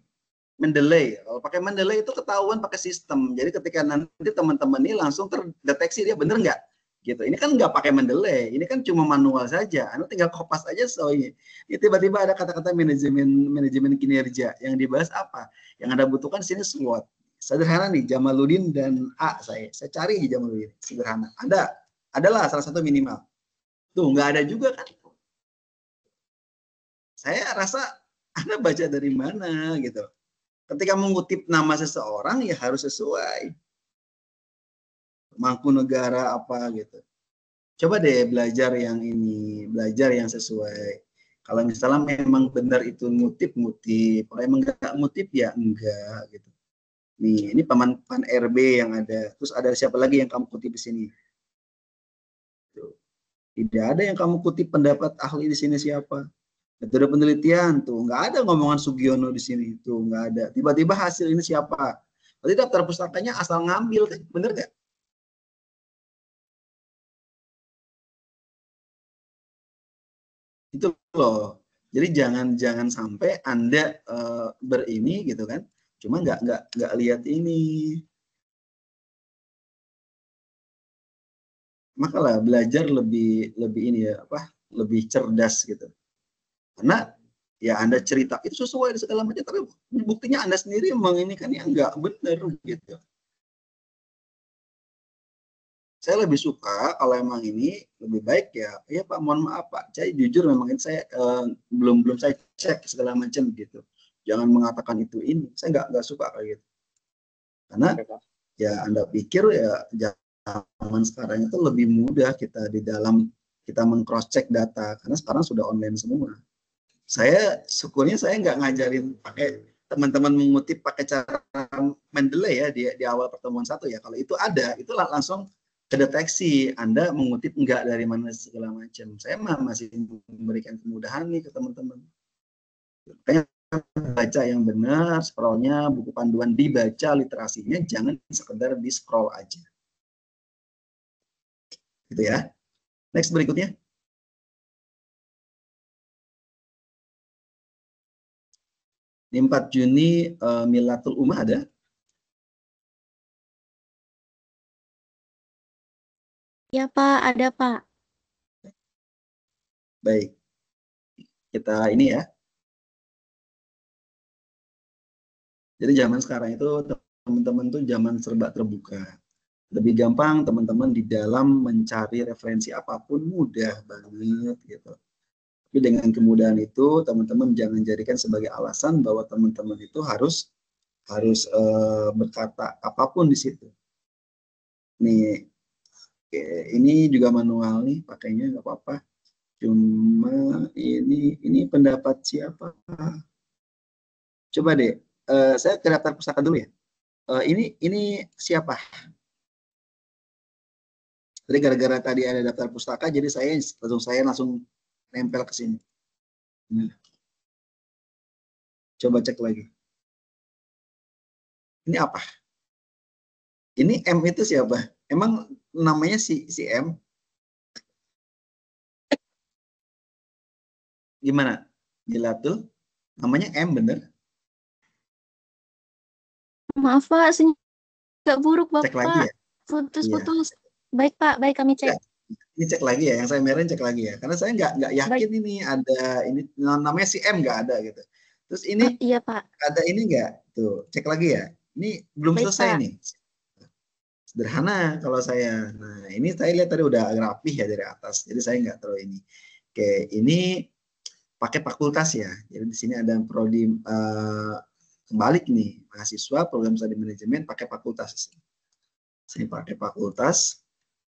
Mendeley. Kalau pakai Mendeley itu ketahuan pakai sistem. Jadi ketika nanti teman-teman ini langsung terdeteksi dia benar nggak? Gitu. Ini kan nggak pakai Mendeley. Ini kan cuma manual saja. Anda tinggal kopas aja soalnya. Ini tiba-tiba ada kata-kata manajemen kinerja yang dibahas apa? Yang Anda butuhkan sini SWOT. Sederhana nih, Jamaluddin dan A saya cari aja Jamaluddin. Sederhana. Adalah salah satu minimal. Tuh nggak ada juga kan? Saya rasa Anda baca dari mana gitu. Ketika mengutip nama seseorang ya harus sesuai. Mangkunegara apa gitu. Coba deh belajar yang ini, belajar yang sesuai. Kalau misalnya memang benar itu ngutip. Kalau emang enggak ngutip ya enggak gitu. Nih, ini paman RB yang ada. Terus ada siapa lagi yang kamu kutip di sini? Tidak ada yang kamu kutip pendapat ahli di sini siapa? Metode penelitian tuh nggak ada ngomongan Sugiono di sini tuh nggak ada. Tiba-tiba hasil ini siapa? Berarti daftar pustakanya asal ngambil kan? Bener nggak? Itu loh. Jadi jangan sampai Anda berini gitu kan? Cuma nggak lihat ini. Makalah belajar lebih ini ya lebih cerdas gitu. Karena ya Anda cerita itu sesuai segala macam, tapi buktinya Anda sendiri memang ini kan yang nggak benar gitu. Saya lebih suka kalau emang ini lebih baik ya Pak, mohon maaf Pak, saya jujur memang ini saya belum saya cek segala macam gitu. Jangan mengatakan itu ini, saya nggak suka kayak gitu. Karena ya Anda pikir ya zaman sekarang itu lebih mudah kita di dalam kita meng-cross check data karena sekarang sudah online semua. Saya syukurnya saya nggak ngajarin pakai teman-teman mengutip pakai cara Mendeley ya di awal pertemuan satu ya. Kalau itu ada, itu langsung kedeteksi Anda mengutip enggak dari mana segala macam. Saya masih memberikan kemudahan nih ke teman-teman. Makanya baca yang benar, scrollnya, buku panduan dibaca, literasinya jangan sekedar di scroll aja. Gitu ya. Next berikutnya. Ini 4 Juni Milatul Ummah ada? Ya Pak, ada Pak. Baik. Kita ini ya. Jadi zaman sekarang itu teman-teman tuh zaman serba terbuka. Lebih gampang teman-teman di dalam mencari referensi apapun mudah banget gitu. Tapi dengan kemudahan itu teman-teman jangan jadikan sebagai alasan bahwa teman-teman itu harus berkata apapun di situ. Nih, ini juga manual nih, pakainya nggak apa-apa. Cuma ini pendapat siapa? Coba deh, saya ke daftar pustaka dulu ya. Ini siapa? Jadi gara-gara tadi ada daftar pustaka, jadi saya langsung nempel ke sini. Coba cek lagi. Ini apa? Ini M itu siapa? Emang namanya si M? Gimana? Gila tuh. Namanya M bener? Maaf Pak, sinyal nggak buruk Bapak. Cek lagi ya? Putus-putus. Iya. Baik Pak, baik kami cek. Ya. Ini cek lagi ya, yang saya merahin cek lagi ya. Karena saya nggak yakin baik. Ini ada, ini namanya si M nggak ada gitu. Terus ini iya Pak. Ada ini nggak? Tuh, cek lagi ya. Ini belum baik, selesai Pak. Nih. Sederhana kalau saya. Nah, ini saya lihat tadi udah rapih ya dari atas. Jadi saya nggak terlalu ini. Oke, ini pakai fakultas ya. Jadi di sini ada prodi kebalik nih, mahasiswa program studi manajemen pakai fakultas. Sini pakai fakultas.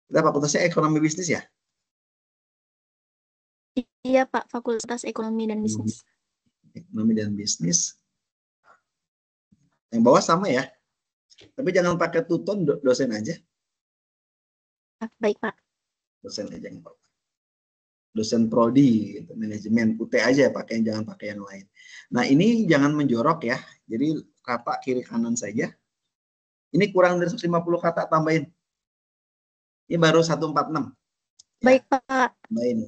Kita fakultasnya ekonomi bisnis ya? Iya Pak, fakultas ekonomi dan bisnis. Ekonomi dan bisnis. Yang bawah sama ya. Tapi jangan pakai tuton, dosen aja. Baik Pak. Dosen aja yang bawah. Dosen prodi, gitu, manajemen UT aja pakai, jangan pakai yang lain. Nah ini jangan menjorok ya. Jadi kata kiri kanan saja. Ini kurang dari 150 kata, tambahin. Ini baru 146. Baik ya. Pak. Tambahin.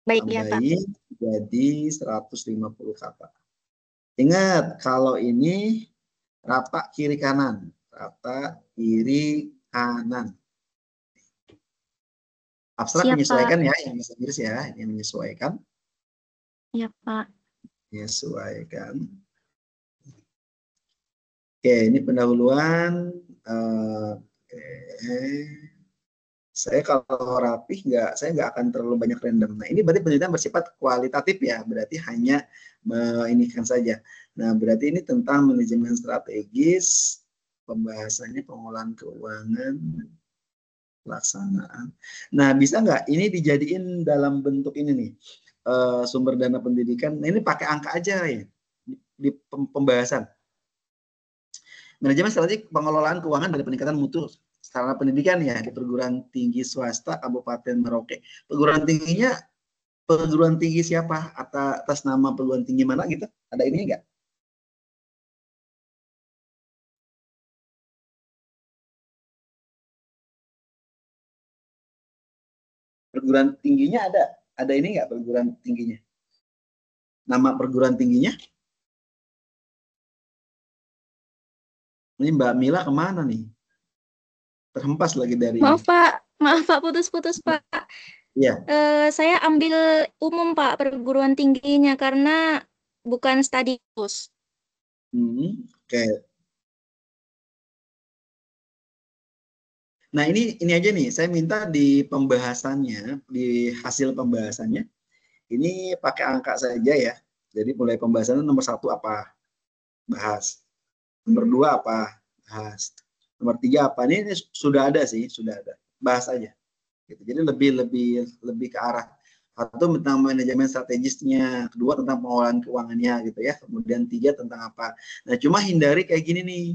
Baik ya Pak. Jadi 150 kata. Ingat kalau ini rata kiri kanan. Rata kiri kanan. Abstrak siap, menyesuaikan Pak. Ya, yang bahasa Inggris ya, yang menyesuaikan. Iya Pak. Menyesuaikan. Oke, ini pendahuluan. Saya kalau rapih saya nggak akan terlalu banyak random. Nah ini berarti penelitian bersifat kualitatif ya, berarti hanya inikan saja. Nah berarti ini tentang manajemen strategis, pembahasannya pengolahan keuangan, pelaksanaan. Nah bisa nggak ini dijadiin dalam bentuk ini nih, sumber dana pendidikan. Nah ini pakai angka aja ya di pembahasan. Manajemen strategi pengelolaan keuangan dari peningkatan mutu sarana pendidikan ya di perguruan tinggi swasta Kabupaten Merauke. Perguruan tinggi siapa? Atas nama perguruan tinggi mana gitu? Ada ini enggak? Perguruan tingginya ada? Ada ini enggak perguruan tingginya? Nama perguruan tingginya? Ini Mbak Mila kemana nih? Terhempas lagi dari maaf ini. Pak, maaf Pak, putus-putus Pak. Iya. Saya ambil umum Pak perguruan tingginya karena bukan studi khusus. Oke. Nah ini aja nih, saya minta di pembahasannya, di hasil pembahasannya, ini pakai angka saja ya. Jadi mulai pembahasannya nomor 1 apa? Bahas. Nomor 2 apa? Bahas. Nomor 3 apa? Ini sudah ada sih, sudah ada. Bahas aja. Gitu. Jadi lebih ke arah satu tentang manajemen strategisnya, kedua tentang pengolahan keuangannya gitu ya. Kemudian 3 tentang apa. Nah, cuma hindari kayak gini nih.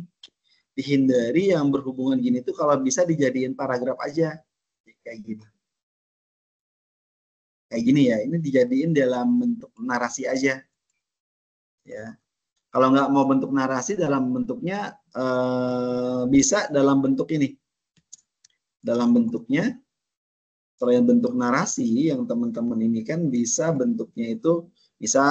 Dihindari yang berhubungan gini tuh kalau bisa dijadiin paragraf aja. Kayak gini. Kayak gini ya. Ini dijadiin dalam bentuk narasi aja. Ya. Kalau nggak mau bentuk narasi dalam bentuknya bisa dalam bentuk ini. Dalam bentuknya selain bentuk narasi yang teman-teman ini kan bisa bentuknya itu bisa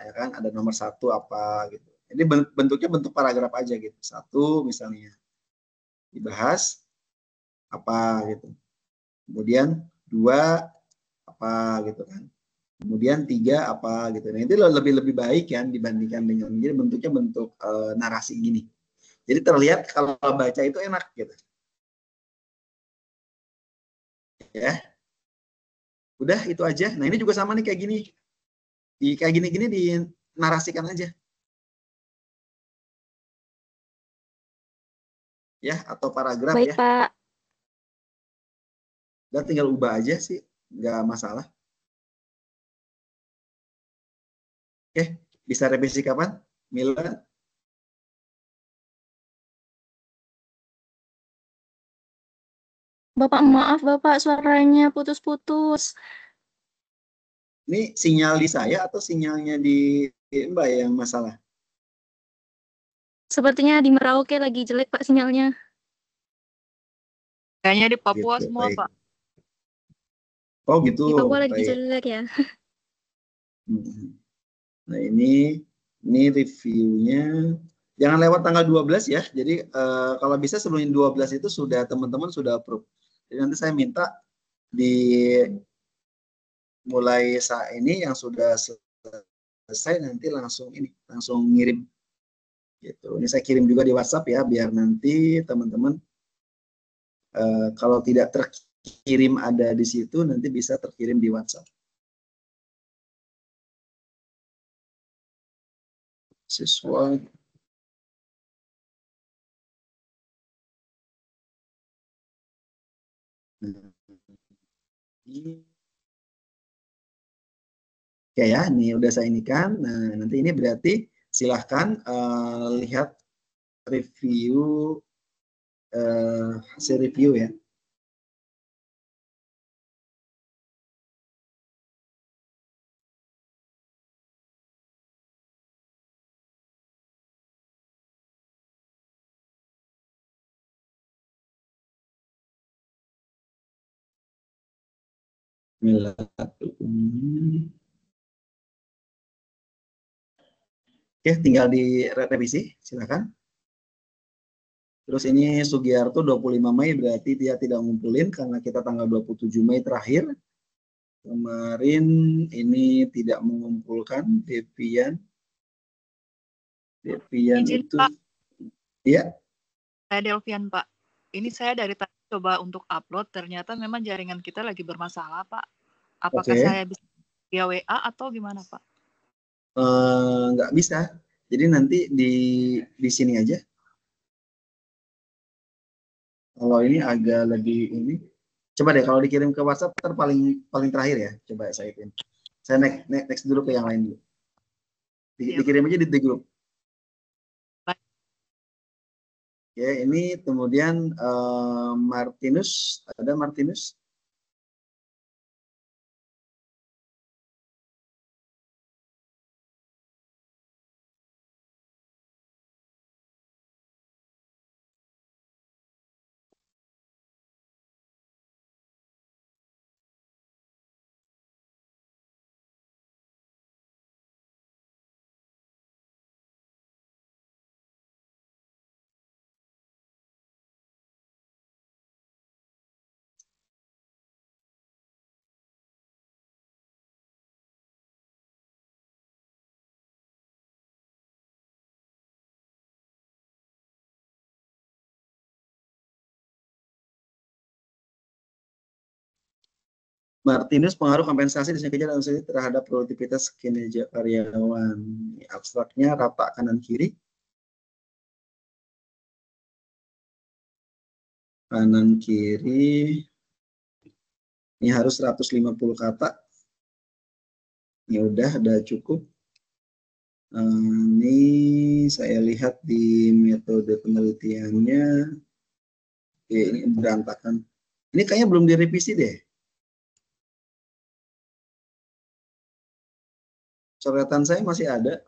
ya kan ada nomor 1 apa gitu. Jadi bentuknya bentuk paragraf aja gitu. Satu misalnya dibahas apa gitu. Kemudian dua apa gitu kan. Kemudian tiga apa gitu. Nah, itu lebih baik kan dibandingkan dengan jadi bentuknya bentuk narasi gini. Jadi terlihat kalau baca itu enak gitu. Ya. Udah itu aja. Nah, ini juga sama nih kayak gini. Kayak gini-gini dinarasikan aja. Ya, atau paragraf. Baik, ya. Pak. Dan tinggal ubah aja sih, nggak masalah. Oke, bisa revisi kapan? Mila? Bapak, maaf Bapak, suaranya putus-putus. Ini sinyal di saya atau sinyalnya di Mbak yang masalah? Sepertinya di Merauke lagi jelek Pak sinyalnya. Kayaknya di Papua Gitu, semua, baik. Pak. Oh gitu, Di Papua lagi baik. jelek ya. Nah ini reviewnya. Jangan lewat tanggal 12 ya. Jadi kalau bisa sebelum 12 itu sudah teman-teman sudah approve. Jadi nanti saya minta di mulai saat ini yang sudah selesai nanti langsung ngirim gitu. Ini saya kirim juga di WhatsApp ya biar nanti teman-teman kalau tidak terkirim ada di situ nanti bisa terkirim di WhatsApp. Siswa Oke ya, ini udah saya inikan. Nah, nanti ini berarti silahkan lihat review hasil review ya. Oke, tinggal direvisi, silakan. Terus ini Sugiarto 25 Mei berarti dia tidak ngumpulin karena kita tanggal 27 Mei terakhir. Kemarin ini tidak mengumpulkan Devian. Devian Izin, itu Pak. ya. Saya Delvian, Pak. Ini saya dari tadi coba untuk upload, ternyata memang jaringan kita lagi bermasalah, Pak. Apakah Oke. saya bisa via WA atau gimana, Pak? Nggak bisa. Jadi nanti di sini aja. Kalau ini agak lebih ini. Coba deh kalau dikirim ke WhatsApp paling terakhir ya. Coba saya kirim. Saya next dulu ke yang lain dulu. Dikirim aja di grup. Baik. Oke, ini kemudian Martinus, ada Martinus? Martinus pengaruh kompensasi di kerja dan terhadap produktivitas kinerja karyawan. Abstraknya rata kanan kiri. Kanan kiri. Ini harus 150 kata. Ya udah cukup. Ini saya lihat di metode penelitiannya. Oke, ini berantakan. Ini kayaknya belum direvisi deh. Coretan saya masih ada.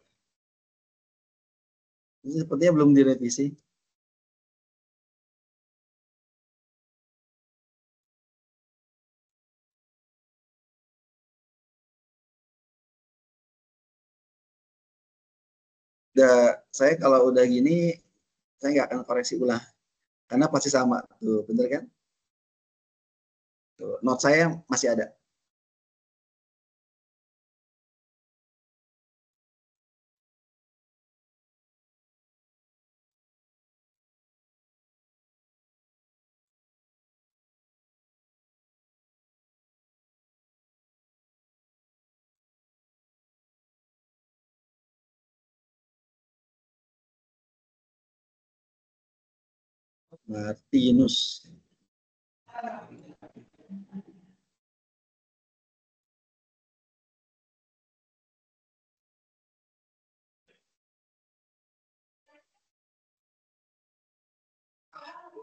Ini sepertinya belum direvisi. Saya kalau udah gini, saya nggak akan koreksi ulang. Karena pasti sama. Tuh, bener kan? Tuh, note saya masih ada. Martinus.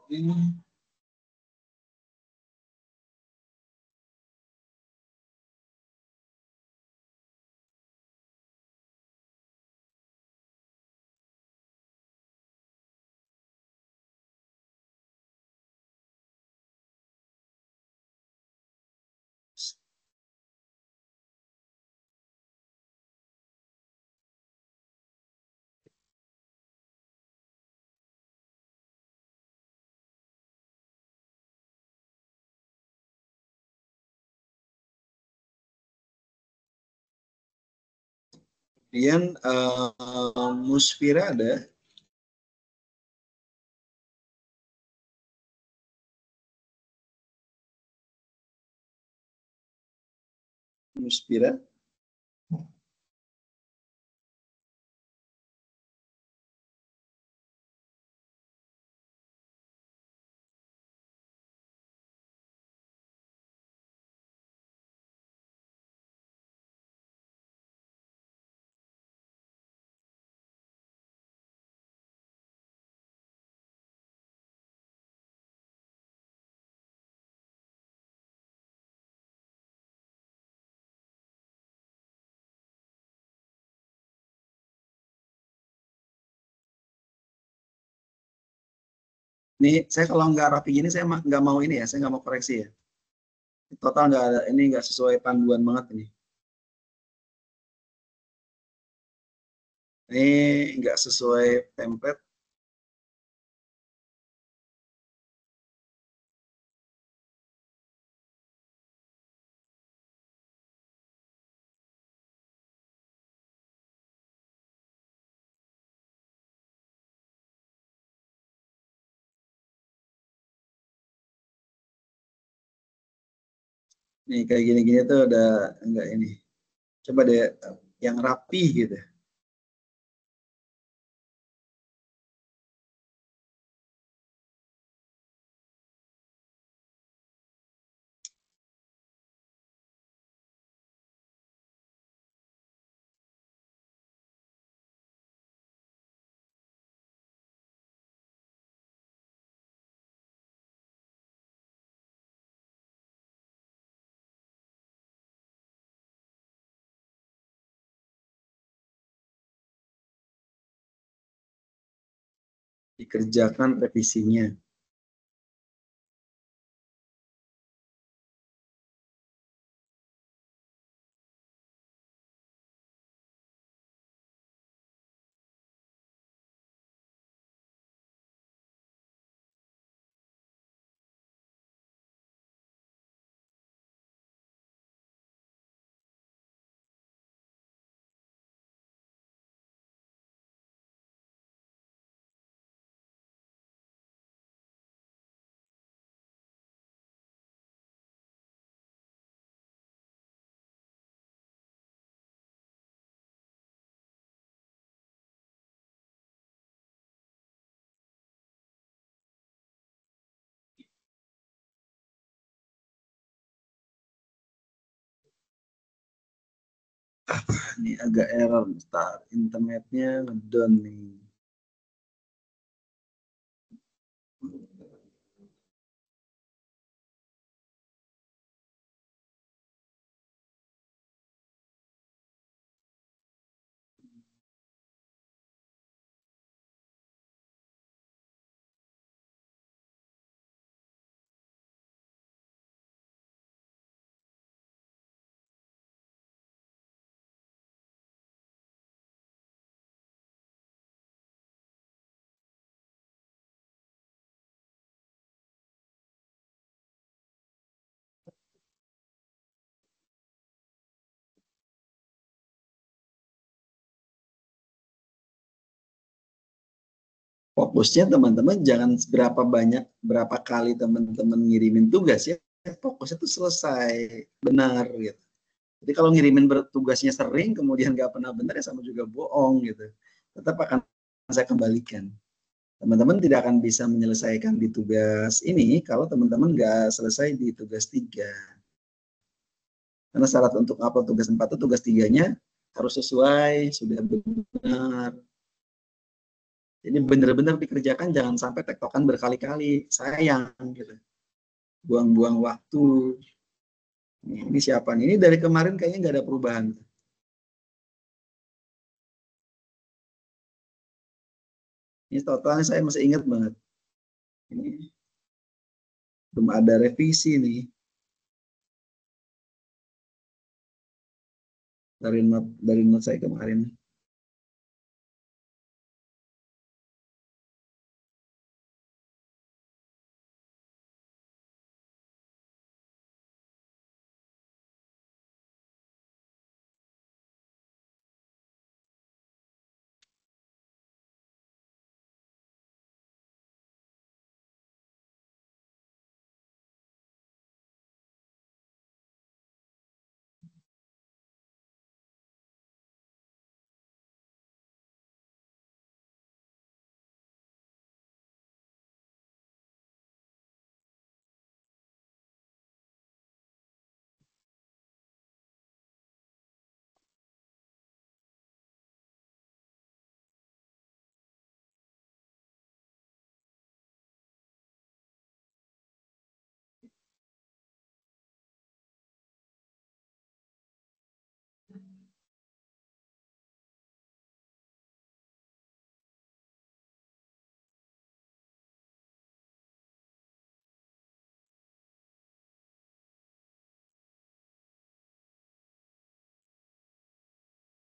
Ini kemudian Muspira ada. Muspira. Nih, saya kalau nggak rapi gini, saya nggak mau ini ya, saya nggak mau koreksi ya. Total nggak ada, ini nggak sesuai panduan banget ini. Ini nggak sesuai template. Nih kayak gini-gini tuh udah enggak ini. Coba deh yang rapi gitu. Dikerjakan revisinya. Ini agak error, bentar. Internetnya ngedown nih. fokusnya teman-teman jangan berapa kali teman-teman ngirimin tugas ya, fokusnya tuh selesai benar gitu. Jadi kalau ngirimin tugasnya sering kemudian nggak pernah benar ya sama juga bohong gitu. Tetap akan saya kembalikan. Teman-teman tidak akan bisa menyelesaikan di tugas ini kalau teman-teman nggak selesai di tugas 3. Karena syarat untuk upload tugas 4 itu tugas 3-nya harus sesuai, sudah benar. Jadi benar-benar dikerjakan, jangan sampai tektokan berkali-kali. Sayang gitu. Buang-buang waktu. Ini siapa nih? Ini dari kemarin kayaknya nggak ada perubahan. Ini totalnya saya masih ingat banget. Ini belum ada revisi nih. Dari not saya kemarin.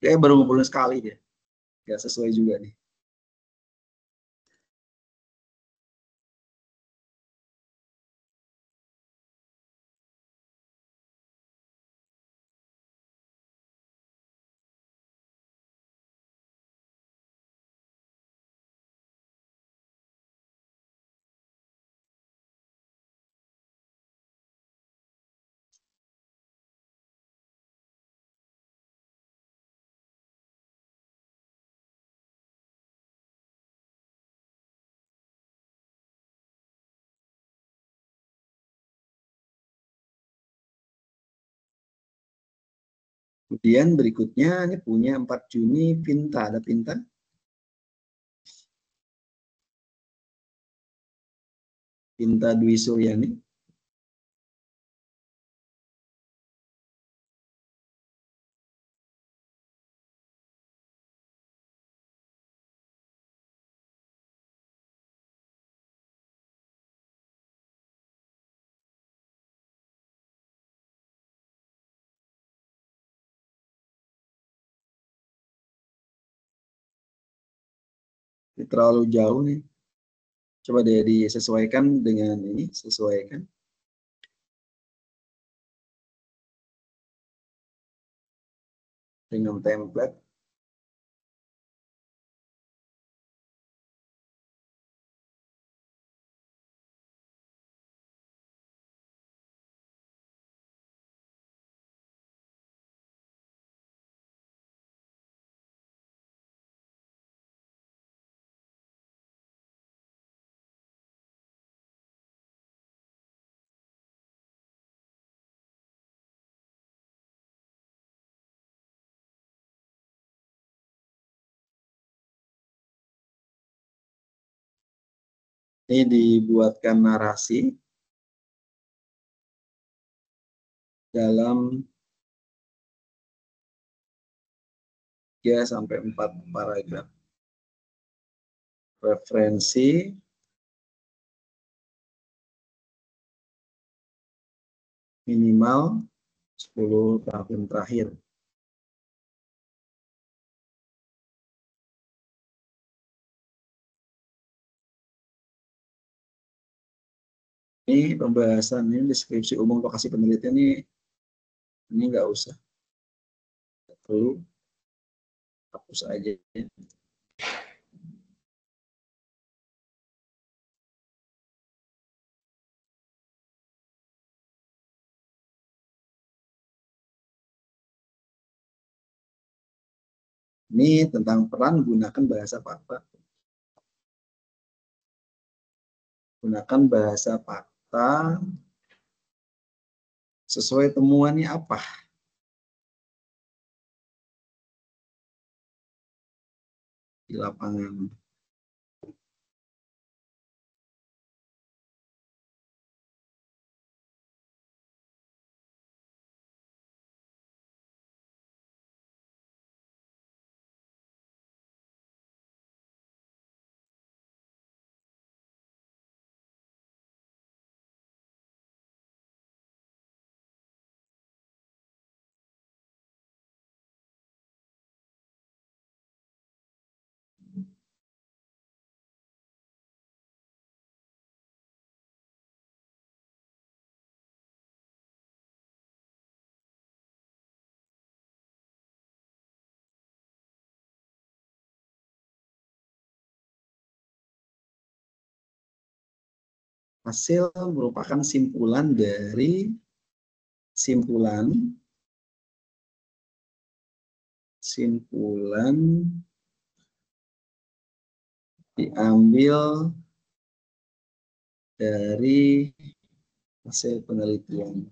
Dia baru ngumpulin sekali dia. Nggak sesuai juga nih. Kemudian berikutnya ini punya 4 Juni Pinta. Ada Pinta? Pinta Dwi Suryani. Ini terlalu jauh nih. Coba deh disesuaikan dengan ini, sesuaikan. Dengan template. Ini dibuatkan narasi dalam 3-4 paragraf. Referensi minimal 10 tahun terakhir. Ini pembahasan, ini deskripsi umum lokasi penelitian ini nggak usah. Perlu hapus aja. Ini tentang peran gunakan bahasa fakta. Gunakan bahasa fakta sesuai temuannya apa di lapangan. Hasil merupakan simpulan dari simpulan diambil dari hasil penelitian,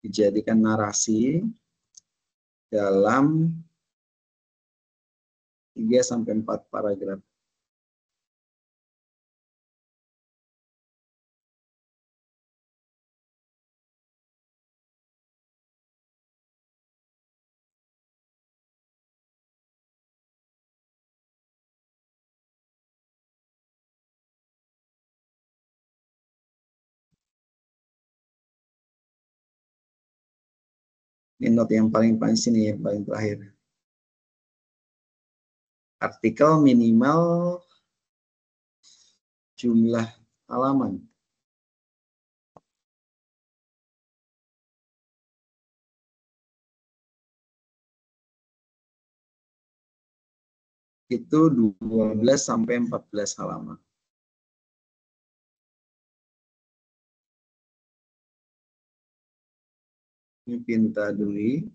dijadikan narasi dalam 3-4 paragraf. Ini not yang paling sini, yang paling terakhir. Artikel minimal jumlah halaman. Itu 12-14 halaman. Ini Pinta Dwi.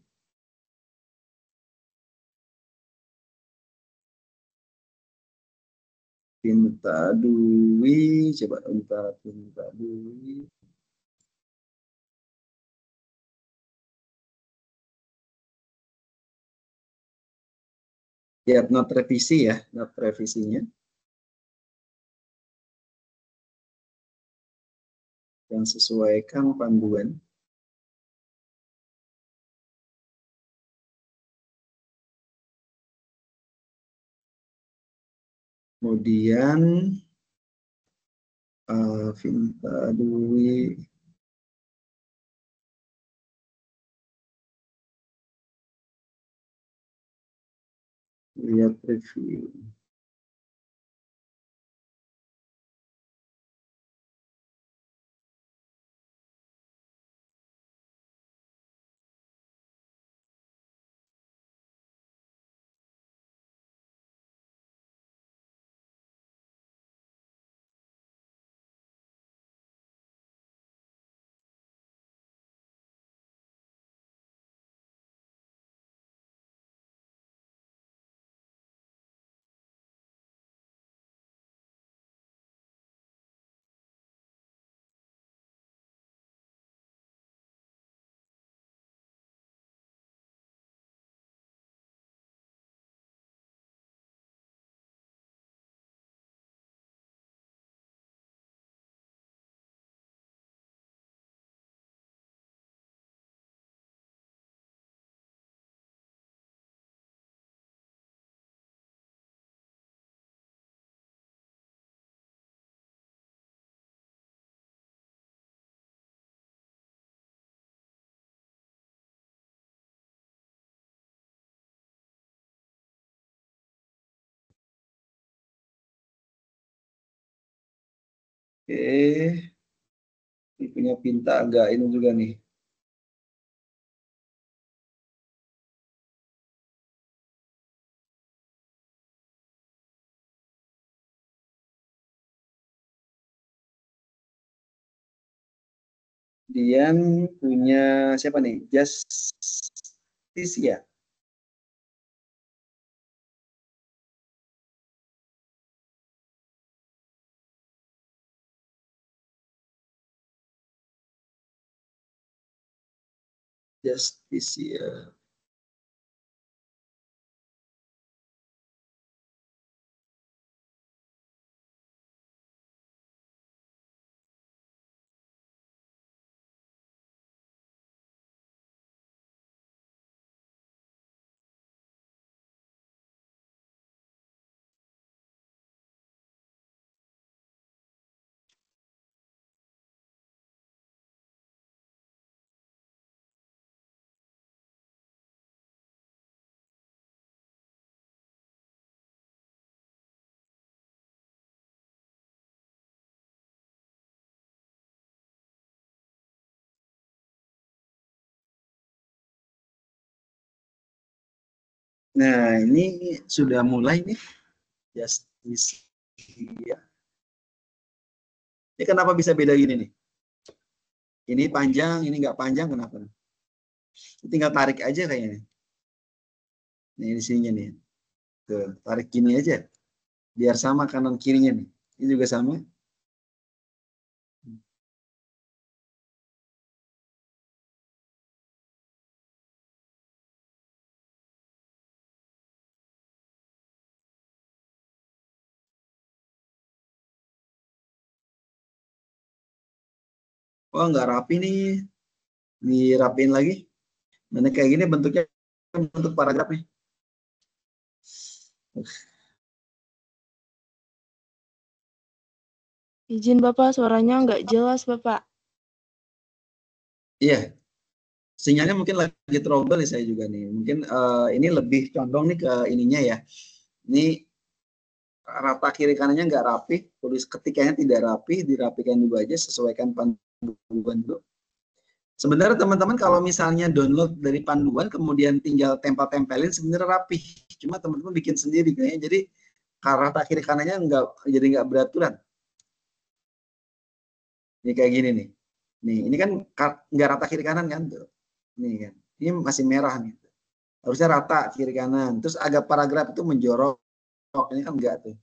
Pinta Dwi, coba Pinta Dwi. Lihat not revisi ya, not revisinya. Dan sesuaikan panduan. Kemudian Pinta Dwi lihat review. Oke, ini punya Pinta agak ini juga nih. Dian punya siapa nih? Justicia. Justisia. Nah, ini sudah mulai nih justisia. Ini kenapa bisa beda gini nih? Ini panjang, ini nggak panjang, kenapa? Tinggal tarik aja kayaknya. Nih di sininya nih. Tuh, tarik gini aja. Biar sama kanan kirinya nih. Ini juga sama. Oh, nggak rapi nih. Dirapiin lagi. Nah, kayak gini bentuknya bentuk paragraf nih. Izin Bapak, suaranya nggak jelas Bapak. Iya. Sinyalnya mungkin lagi trouble nih saya juga nih. Mungkin ini lebih condong nih ke ininya ya. Ini rata kiri kanannya nggak rapi, tulis ketikanya tidak rapi, dirapikan dulu aja, sesuaikan panduan dulu. Sebenarnya teman-teman kalau misalnya download dari panduan kemudian tinggal tempel-tempelin sebenarnya rapi. Cuma teman-teman bikin sendiri kayaknya. Jadi rata kiri kanannya nggak beraturan. Ini kayak gini nih. Nih, ini kan nggak rata kiri kanan kan tuh. Nih kan. Ini masih merah nih. Harusnya rata kiri kanan. Terus agak paragraf itu menjorok. Ini kan enggak tuh.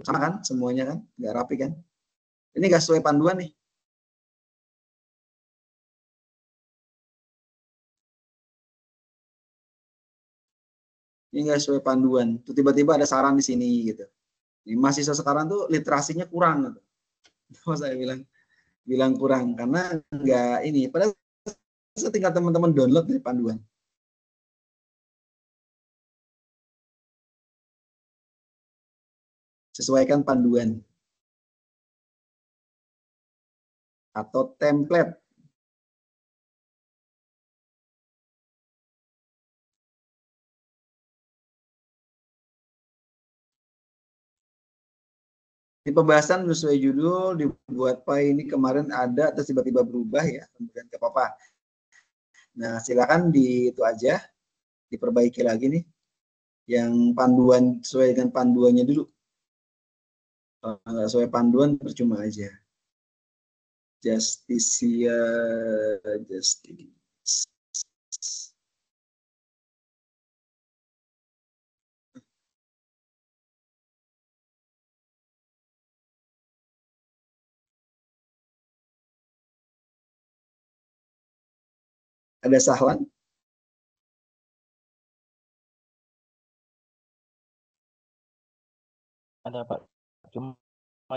Sama kan semuanya kan? Nggak rapi kan? Ini nggak sesuai panduan nih. Ini nggak sesuai panduan. Tuh tiba-tiba ada saran di sini gitu. Ini mahasiswa sekarang tuh literasinya kurang gitu. Oh, saya bilang kurang karena nggak ini. Padahal tinggal teman-teman download dari panduan. Sesuaikan panduan atau template. Di pembahasan sesuai judul dibuat Pak ini kemarin ada terus tiba-tiba berubah ya, kemudian ke apa. Nah, silakan itu aja diperbaiki lagi nih. Yang panduan sesuai dengan panduannya dulu. Kalau nggak sesuai panduan percuma aja. Justisia, justice. Ada Sahlan? Ada Pak, cuma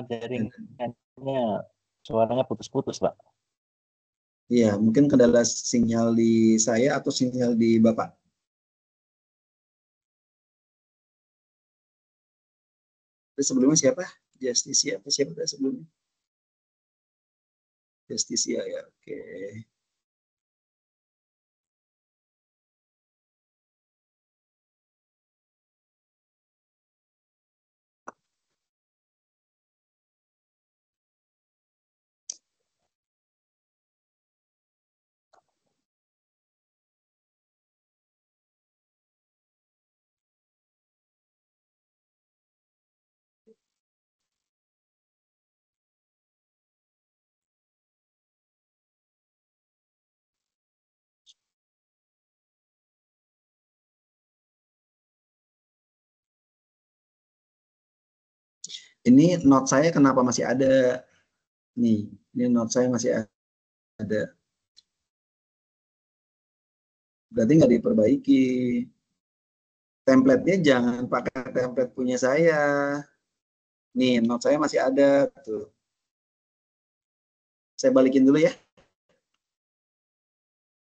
jaringannya suaranya putus-putus Pak. Iya, mungkin kendala sinyal di saya atau sinyal di Bapak. Sebelumnya siapa? Justisia apa siapa sebelumnya? Justisia ya, oke. Ini note saya kenapa masih ada? Nih, ini note saya masih ada. Berarti nggak diperbaiki. Template-nya jangan pakai template punya saya. Nih, note saya masih ada tuh. Saya balikin dulu ya.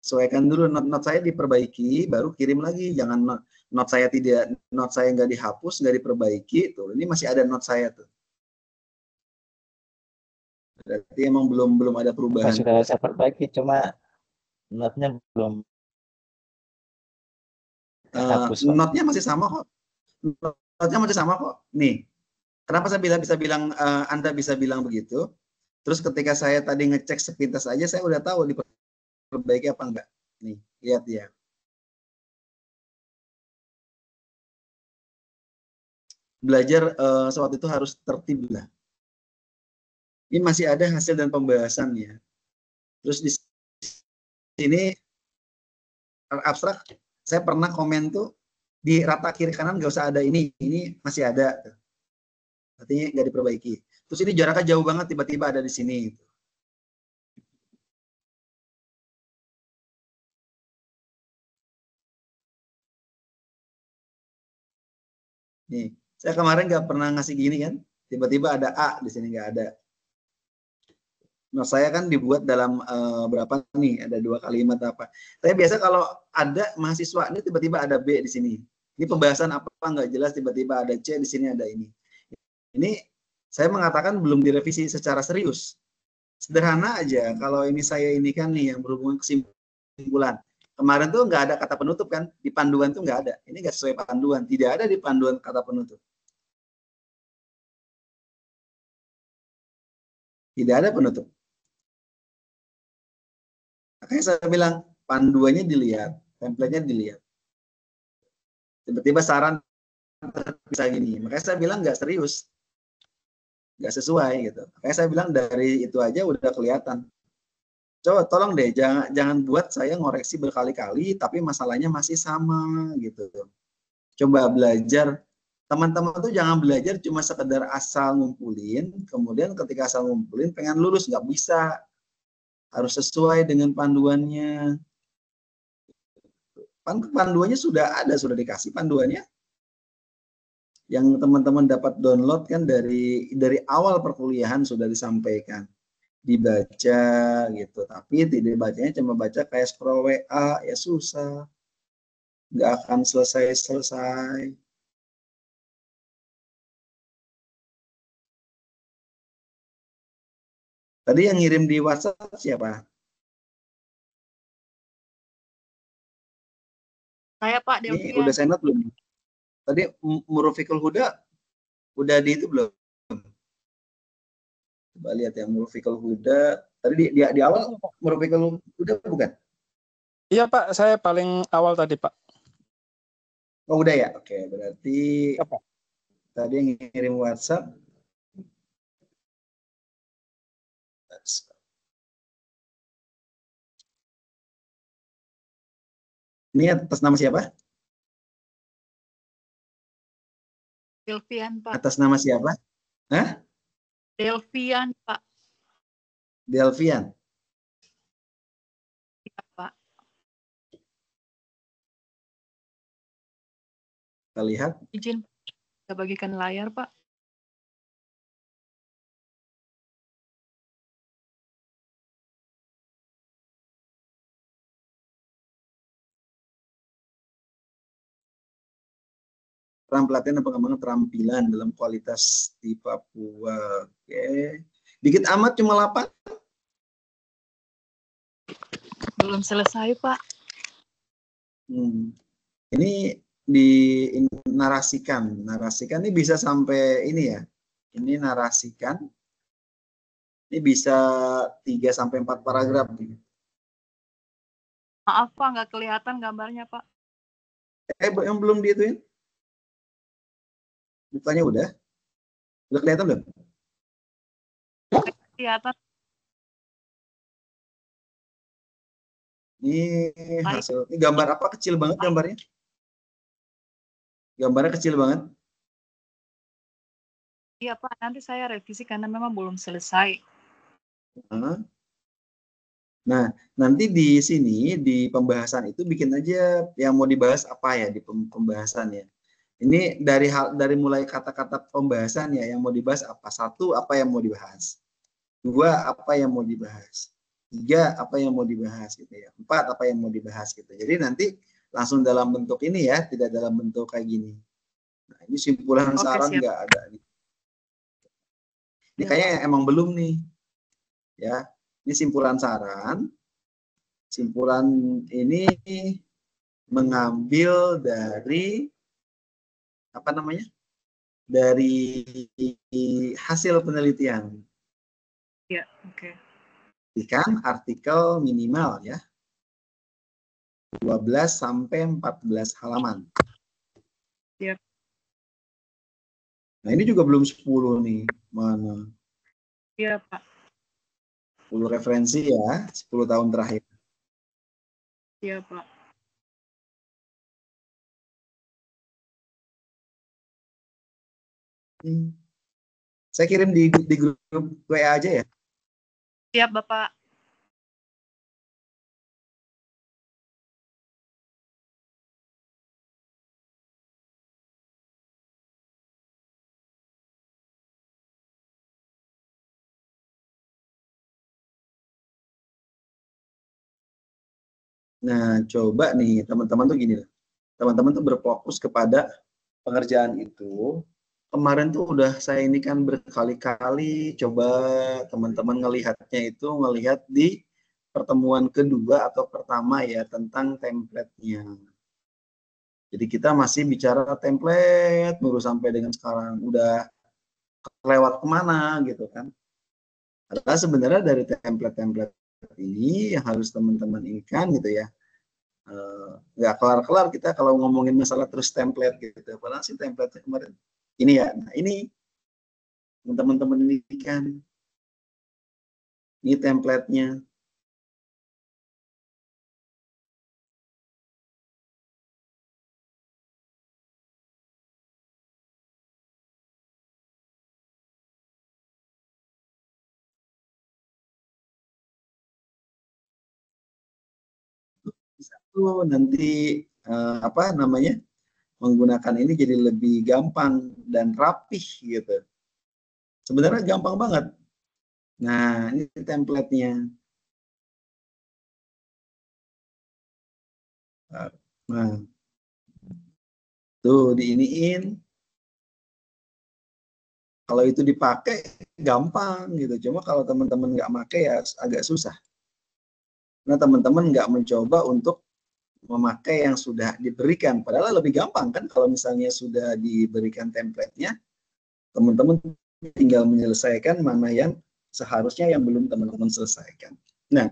Sesuaikan dulu note saya diperbaiki, baru kirim lagi. Jangan note saya nggak dihapus, nggak diperbaiki. Tuh, ini masih ada note saya tuh. Berarti emang belum ada perubahan. Sudah saya perbaiki, cuma note-nya belum hapus. Note-nya masih sama kok. Note-nya masih sama kok. Nih, kenapa saya bisa bilang Anda bisa bilang begitu? Terus ketika saya tadi ngecek sepintas aja, saya udah tahu diperbaiki apa enggak. Nih, lihat ya. Belajar sewaktu itu harus tertib lah. Ini masih ada hasil dan pembahasannya. Terus di sini abstrak, saya pernah komen tuh di rata kiri kanan nggak usah ada ini masih ada. Artinya nggak diperbaiki. Terus ini jaraknya jauh banget, tiba-tiba ada di sini. Nih, saya kemarin nggak pernah ngasih gini kan, tiba-tiba ada A di sini nggak ada. Nah, saya kan dibuat dalam berapa nih, ada 2 kalimat apa. Saya biasa kalau ada mahasiswa ini tiba-tiba ada B di sini. Ini pembahasan apa nggak jelas, tiba-tiba ada C di sini ada ini. Ini saya mengatakan belum direvisi secara serius. Sederhana aja, kalau ini saya ini kan nih yang berhubungan kesimpulan. Kemarin tuh nggak ada kata penutup kan, di panduan tuh nggak ada. Ini nggak sesuai panduan, tidak ada di panduan kata penutup. Tidak ada penutup. Makanya saya bilang, panduannya dilihat, template-nya dilihat. Tiba-tiba saran bisa gini. Makanya saya bilang nggak serius. Nggak sesuai gitu. Makanya saya bilang dari itu aja udah kelihatan. Coba tolong deh, jangan buat saya ngoreksi berkali-kali, tapi masalahnya masih sama gitu. Coba belajar. Teman-teman tuh jangan belajar cuma sekedar asal ngumpulin, kemudian ketika asal ngumpulin pengen lulus, nggak bisa. Harus sesuai dengan panduannya. Panduannya sudah ada, sudah dikasih panduannya. Yang teman-teman dapat download kan dari awal perkuliahan sudah disampaikan. Dibaca gitu, tapi tidak bacanya cuma baca kayak scroll WA, ya susah. Nggak akan selesai-selesai. Tadi yang ngirim di WhatsApp siapa? Saya Pak Ini Delvian. udah saya note belum? Tadi Murufikul Huda udah di itu belum? Coba lihat ya, Murufikul Huda. Tadi di awal Murufikul Huda bukan? Iya Pak, saya paling awal tadi Pak. Oh udah ya? Oke, berarti apa? Tadi yang ngirim WhatsApp. Ini atas nama siapa? Delvian Pak. Atas nama siapa? Hah? Delvian Pak. Delvian. Iya Pak. Kita lihat. Izin kita bagikan layar Pak. Program pelatihan dan pengembangan keterampilan dalam kualitas di Papua. Oke. Dikit amat cuma 8. Belum selesai Pak. Ini dinarasikan. Narasikan ini bisa sampai ini ya. Ini narasikan. Ini bisa 3 sampai 4 paragraf. Maaf Pak, nggak kelihatan gambarnya Pak. Yang belum diituin? Bukannya udah? Udah kelihatan belum? Kelihatan. Ini hasil. Ini gambar apa? Kecil banget gambarnya. Gambarnya kecil banget. Iya Pak, nanti saya revisi karena memang belum selesai. Nah, nanti di sini di pembahasan itu bikin aja yang mau dibahas apa ya di pembahasan ya. Ini dari mulai kata-kata pembahasan ya yang mau dibahas apa. 1, apa yang mau dibahas. 2, apa yang mau dibahas. 3, apa yang mau dibahas gitu ya. 4, apa yang mau dibahas gitu. Jadi nanti langsung dalam bentuk ini ya, tidak dalam bentuk kayak gini. Nah, ini simpulan saran nggak ada nih. Ini kayaknya emang belum nih. Ya, ini simpulan saran. Simpulan ini mengambil dari apa namanya? Dari hasil penelitian. Ya, oke. Ikan artikel minimal ya. 12 sampai 14 halaman. Siap. Nah, ini juga belum 10 nih. Mana? Iya, Pak. 10 referensi ya, 10 tahun terakhir. Iya, Pak. Saya kirim di grup WA aja ya. Siap, Bapak. Nah, coba nih teman-teman tuh gini. Teman-teman tuh berfokus kepada pengerjaan itu. Kemarin tuh udah saya ini kan berkali-kali coba teman-teman ngelihatnya itu ngelihat di pertemuan kedua atau pertama ya tentang template-nya. Jadi kita masih bicara template baru sampai dengan sekarang udah lewat kemana gitu kan. Padahal sebenarnya dari template-template ini yang harus teman-teman inginkan gitu ya. Nggak kelar-kelar kita kalau ngomongin masalah terus template gitu. Padahal sih template kemarin ini ya. Nah ini teman-teman ini kan ini template-nya. Satu nanti apa namanya menggunakan ini jadi lebih gampang dan rapih gitu. Sebenarnya gampang banget. Nah ini template-nya. Nah tuh diiniin. Kalau itu dipakai gampang gitu. Cuma kalau teman-teman nggak pakai ya agak susah. Nah teman-teman nggak mencoba untuk memakai yang sudah diberikan. Padahal lebih gampang kan kalau misalnya sudah diberikan template-nya, teman-teman tinggal menyelesaikan mana yang seharusnya yang belum teman-teman selesaikan. Nah,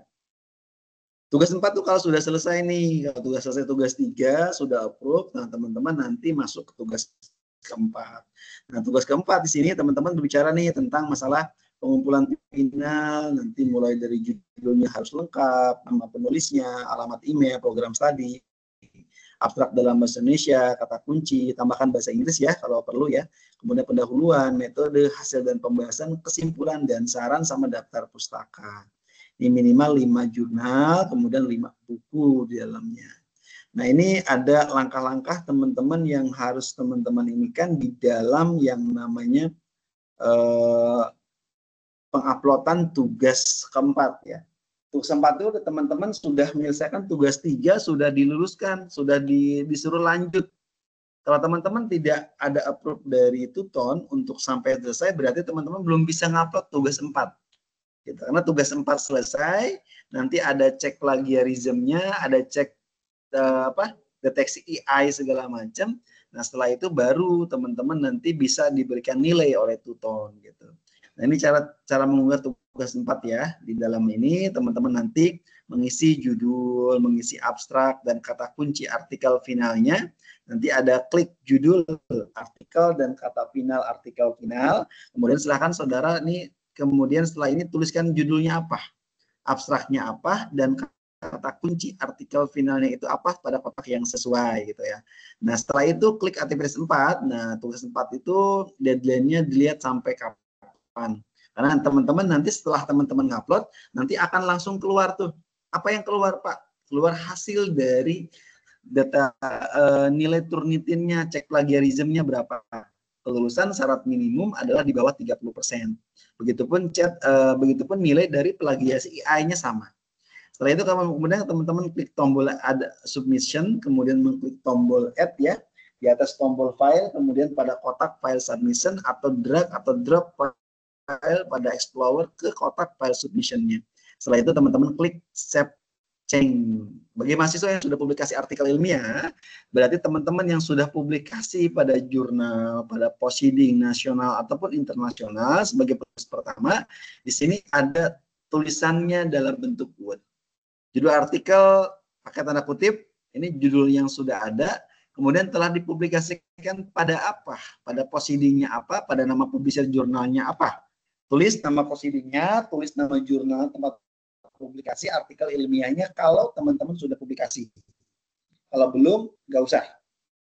tugas 4 tuh kalau sudah selesai nih, kalau tugas selesai tugas 3 sudah approve, nah teman-teman nanti masuk ke tugas keempat. Nah, tugas keempat di sini teman-teman berbicara nih tentang masalah pengumpulan final, nanti mulai dari judulnya harus lengkap, nama penulisnya, alamat email, program studi, abstrak dalam bahasa Indonesia, kata kunci, tambahkan bahasa Inggris ya kalau perlu ya. Kemudian pendahuluan, metode, hasil dan pembahasan, kesimpulan dan saran sama daftar pustaka. Ini minimal 5 jurnal, kemudian 5 buku di dalamnya. Nah ini ada langkah-langkah teman-teman yang harus teman-teman ini kan di dalam yang namanya penguploadan tugas keempat ya. Tugas keempat itu teman-teman sudah menyelesaikan tugas 3, sudah diluluskan, sudah disuruh lanjut. Kalau teman-teman tidak ada approve dari Tuton untuk sampai selesai, berarti teman-teman belum bisa ngupload tugas 4. Gitu. Karena tugas 4 selesai, nanti ada cek plagiarismnya, ada cek deteksi AI segala macam. Nah setelah itu baru teman-teman nanti bisa diberikan nilai oleh Tuton gitu. Nah ini cara mengunggah tugas 4 ya. Di dalam ini teman-teman nanti mengisi judul, mengisi abstrak dan kata kunci artikel finalnya. Nanti ada klik judul artikel dan kata final artikel final. Kemudian silakan saudara nih kemudian setelah ini tuliskan judulnya apa, abstraknya apa, dan kata kunci artikel finalnya itu apa pada kotak yang sesuai gitu ya. Nah setelah itu klik aktivitas 4. Nah tugas 4 itu deadline-nya dilihat sampai kapan. Karena teman-teman nanti setelah teman-teman ngupload, nanti akan langsung keluar tuh Apa yang keluar Pak? Keluar hasil dari data nilai Turnitinnya, cek plagiarismnya berapa. Kelulusan syarat minimum adalah di bawah 30%. Begitupun begitupun nilai dari plagiasi AI-nya sama. Setelah itu kemudian teman-teman klik tombol ada submission, kemudian mengklik tombol add ya. Di atas tombol file, kemudian pada kotak file submission atau drag atau drop file pada Explorer ke kotak file submission-nya. Setelah itu teman-teman klik save change. Bagi mahasiswa yang sudah publikasi artikel ilmiah, berarti teman-teman yang sudah publikasi pada jurnal, pada proceeding nasional ataupun internasional sebagai penulis pertama, di sini ada tulisannya dalam bentuk Word. Judul artikel pakai tanda kutip, ini judul yang sudah ada, kemudian telah dipublikasikan pada apa, pada proceedingnya apa, pada nama publisher jurnalnya apa. Tulis nama proceedingnya, tulis nama jurnal tempat publikasi artikel ilmiahnya kalau teman-teman sudah publikasi. Kalau belum, nggak usah.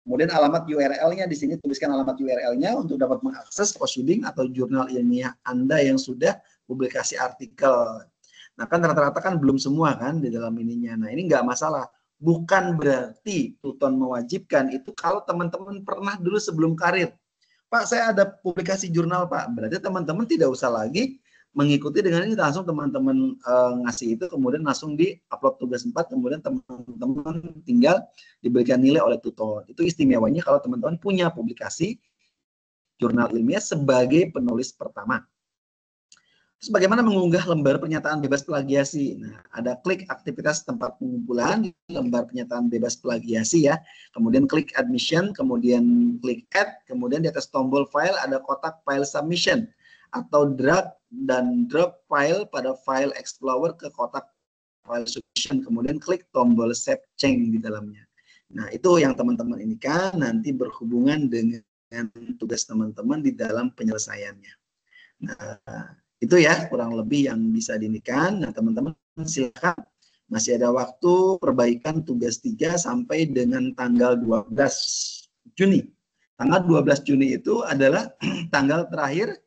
Kemudian alamat URL-nya di sini tuliskan alamat URL-nya untuk dapat mengakses proceeding atau jurnal ilmiah Anda yang sudah publikasi artikel. Nah kan rata-rata kan belum semua kan di dalam ininya. Nah ini nggak masalah. Bukan berarti Tuton mewajibkan itu kalau teman-teman pernah dulu sebelum karir. Pak saya ada publikasi jurnal Pak. Berarti teman-teman tidak usah lagi mengikuti dengan ini, langsung teman-teman ngasih itu, kemudian langsung di-upload tugas 4, kemudian teman-teman tinggal diberikan nilai oleh tutor. Itu istimewanya kalau teman-teman punya publikasi jurnal ilmiah sebagai penulis pertama. Terus bagaimana mengunggah lembar pernyataan bebas plagiasi? Nah, ada klik aktivitas tempat pengumpulan, lembar pernyataan bebas plagiasi ya. Kemudian klik admission, kemudian klik add, kemudian di atas tombol file ada kotak file submission atau drag dan drop file pada file Explorer ke kotak file submission, kemudian klik tombol save change di dalamnya. Nah, itu yang teman-teman ini kan nanti berhubungan dengan tugas teman-teman di dalam penyelesaiannya. Nah, itu ya kurang lebih yang bisa diinikan. Nah, teman-teman silakan, masih ada waktu perbaikan tugas 3 sampai dengan tanggal 12 Juni. Tanggal 12 Juni itu adalah tanggal terakhir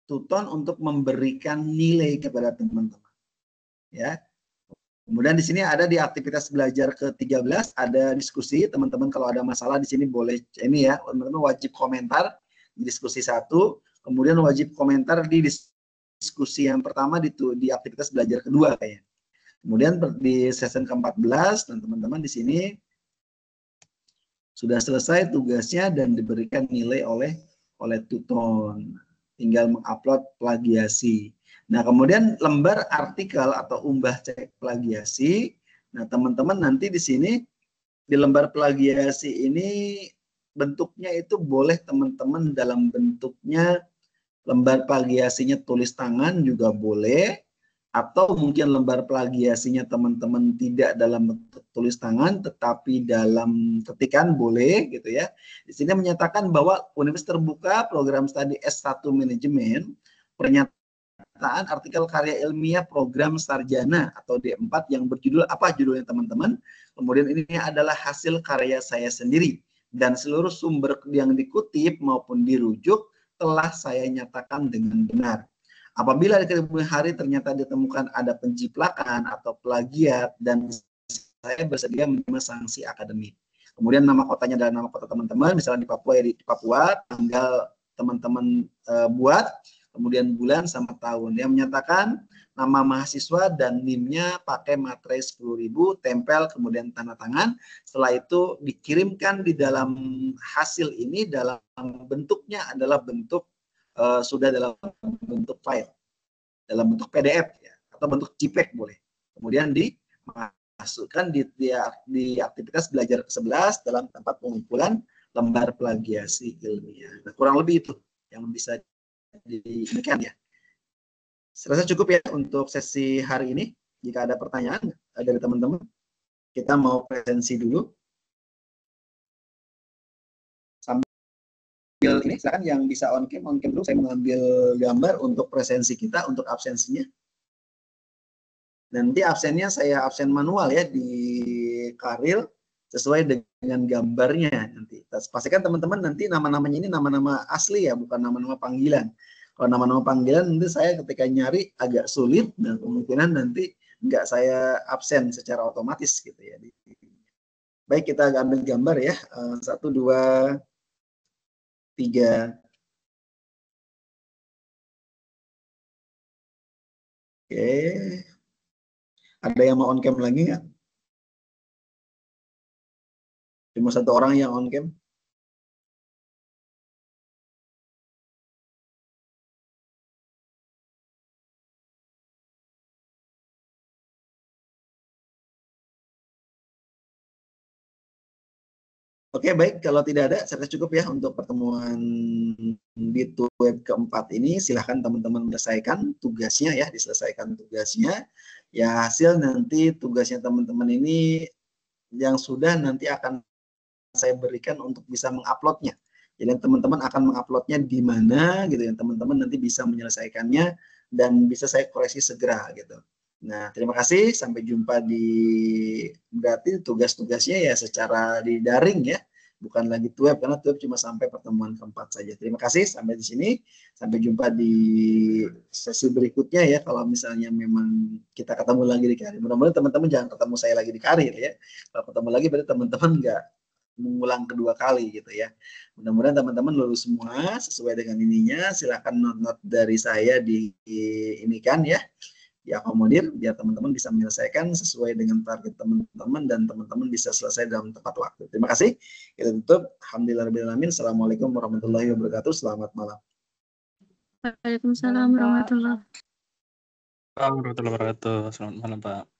Tuton untuk memberikan nilai kepada teman-teman. Ya. Kemudian di sini ada di aktivitas belajar ke-13 ada diskusi, teman-teman kalau ada masalah di sini boleh ini ya, teman-teman wajib komentar di diskusi 1, kemudian wajib komentar di diskusi yang pertama di aktivitas belajar kedua kayaknya. Kemudian di session ke-14 dan teman-teman di sini sudah selesai tugasnya dan diberikan nilai oleh Tuton. Tinggal mengupload plagiasi. Nah, kemudian lembar artikel atau unggah cek plagiasi. Nah, teman-teman nanti di sini di lembar plagiasi ini bentuknya itu boleh teman-teman dalam bentuknya lembar plagiasinya tulis tangan juga boleh, atau mungkin lembar plagiasinya teman-teman tidak dalam bentuk tulis tangan tetapi dalam ketikan boleh gitu ya. Di sini menyatakan bahwa Universitas Terbuka Program Studi S1 Manajemen pernyataan artikel karya ilmiah program sarjana atau D4 yang berjudul apa judulnya teman-teman. Kemudian ini adalah hasil karya saya sendiri dan seluruh sumber yang dikutip maupun dirujuk telah saya nyatakan dengan benar. Apabila di kemudian hari ternyata ditemukan ada penciplakan atau plagiat dan saya bersedia menerima sanksi akademik. Kemudian nama kotanya adalah nama kota teman-teman, misalnya di Papua ya di Papua, tanggal teman-teman buat, kemudian bulan sama tahun. Yang menyatakan nama mahasiswa dan NIM-nya pakai materai 10.000, tempel kemudian tanda tangan. Setelah itu dikirimkan di dalam hasil ini dalam bentuknya adalah bentuk sudah dalam bentuk file, dalam bentuk PDF ya, atau bentuk JPEG boleh. Kemudian dimasukkan di aktivitas belajar ke-11 dalam tempat pengumpulan lembar plagiasi ilmiah. Nah, kurang lebih itu yang bisa diberikan ya. Serasa cukup ya untuk sesi hari ini. Jika ada pertanyaan dari teman-teman, kita mau presensi dulu. Ini silakan yang bisa on cam dulu, saya mengambil gambar untuk presensi kita untuk absensinya. Nanti absennya saya absen manual ya di Karil sesuai dengan gambarnya nanti. Pastikan teman-teman nanti nama-namanya ini nama-nama asli ya, bukan nama-nama panggilan. Kalau nama-nama panggilan nanti saya ketika nyari agak sulit dan kemungkinan nanti nggak saya absen secara otomatis gitu ya. Baik, kita ambil gambar ya. 1, 2, 3. Oke. Ada yang mau on cam lagi nggak? Cuma 1 orang yang on cam. Oke, baik. Kalau tidak ada, saya rasa cukup ya untuk pertemuan di web keempat ini. Silahkan teman-teman menyelesaikan tugasnya ya, diselesaikan tugasnya. Ya, hasil nanti tugasnya teman-teman ini yang sudah nanti akan saya berikan untuk bisa menguploadnya. Jadi teman-teman akan menguploadnya di mana gitu ya, teman-teman nanti bisa menyelesaikannya dan bisa saya koreksi segera gitu. Nah, terima kasih. Sampai jumpa di berarti tugas-tugasnya ya secara di daring ya, bukan lagi web karena web cuma sampai pertemuan keempat saja. Terima kasih sampai di sini. Sampai jumpa di sesi berikutnya ya. Kalau misalnya memang kita ketemu lagi di karir, mudah-mudahan teman-teman jangan ketemu saya lagi di karir ya. Kalau ketemu lagi berarti teman-teman nggak mengulang kedua kali gitu ya. Mudah-mudahan teman-teman lulus semua sesuai dengan ininya. Silahkan not-not dari saya di ini kan ya, diakomodir biar teman-teman bisa menyelesaikan sesuai dengan target teman-teman dan teman-teman bisa selesai dalam tepat waktu. Terima kasih. Kita tutup. Alhamdulillahirabbil alamin. Assalamualaikum warahmatullahi wabarakatuh. Selamat malam. Waalaikumsalam warahmatullahi wabarakatuh. Warahmatullahi wabarakatuh. Selamat malam, Pak.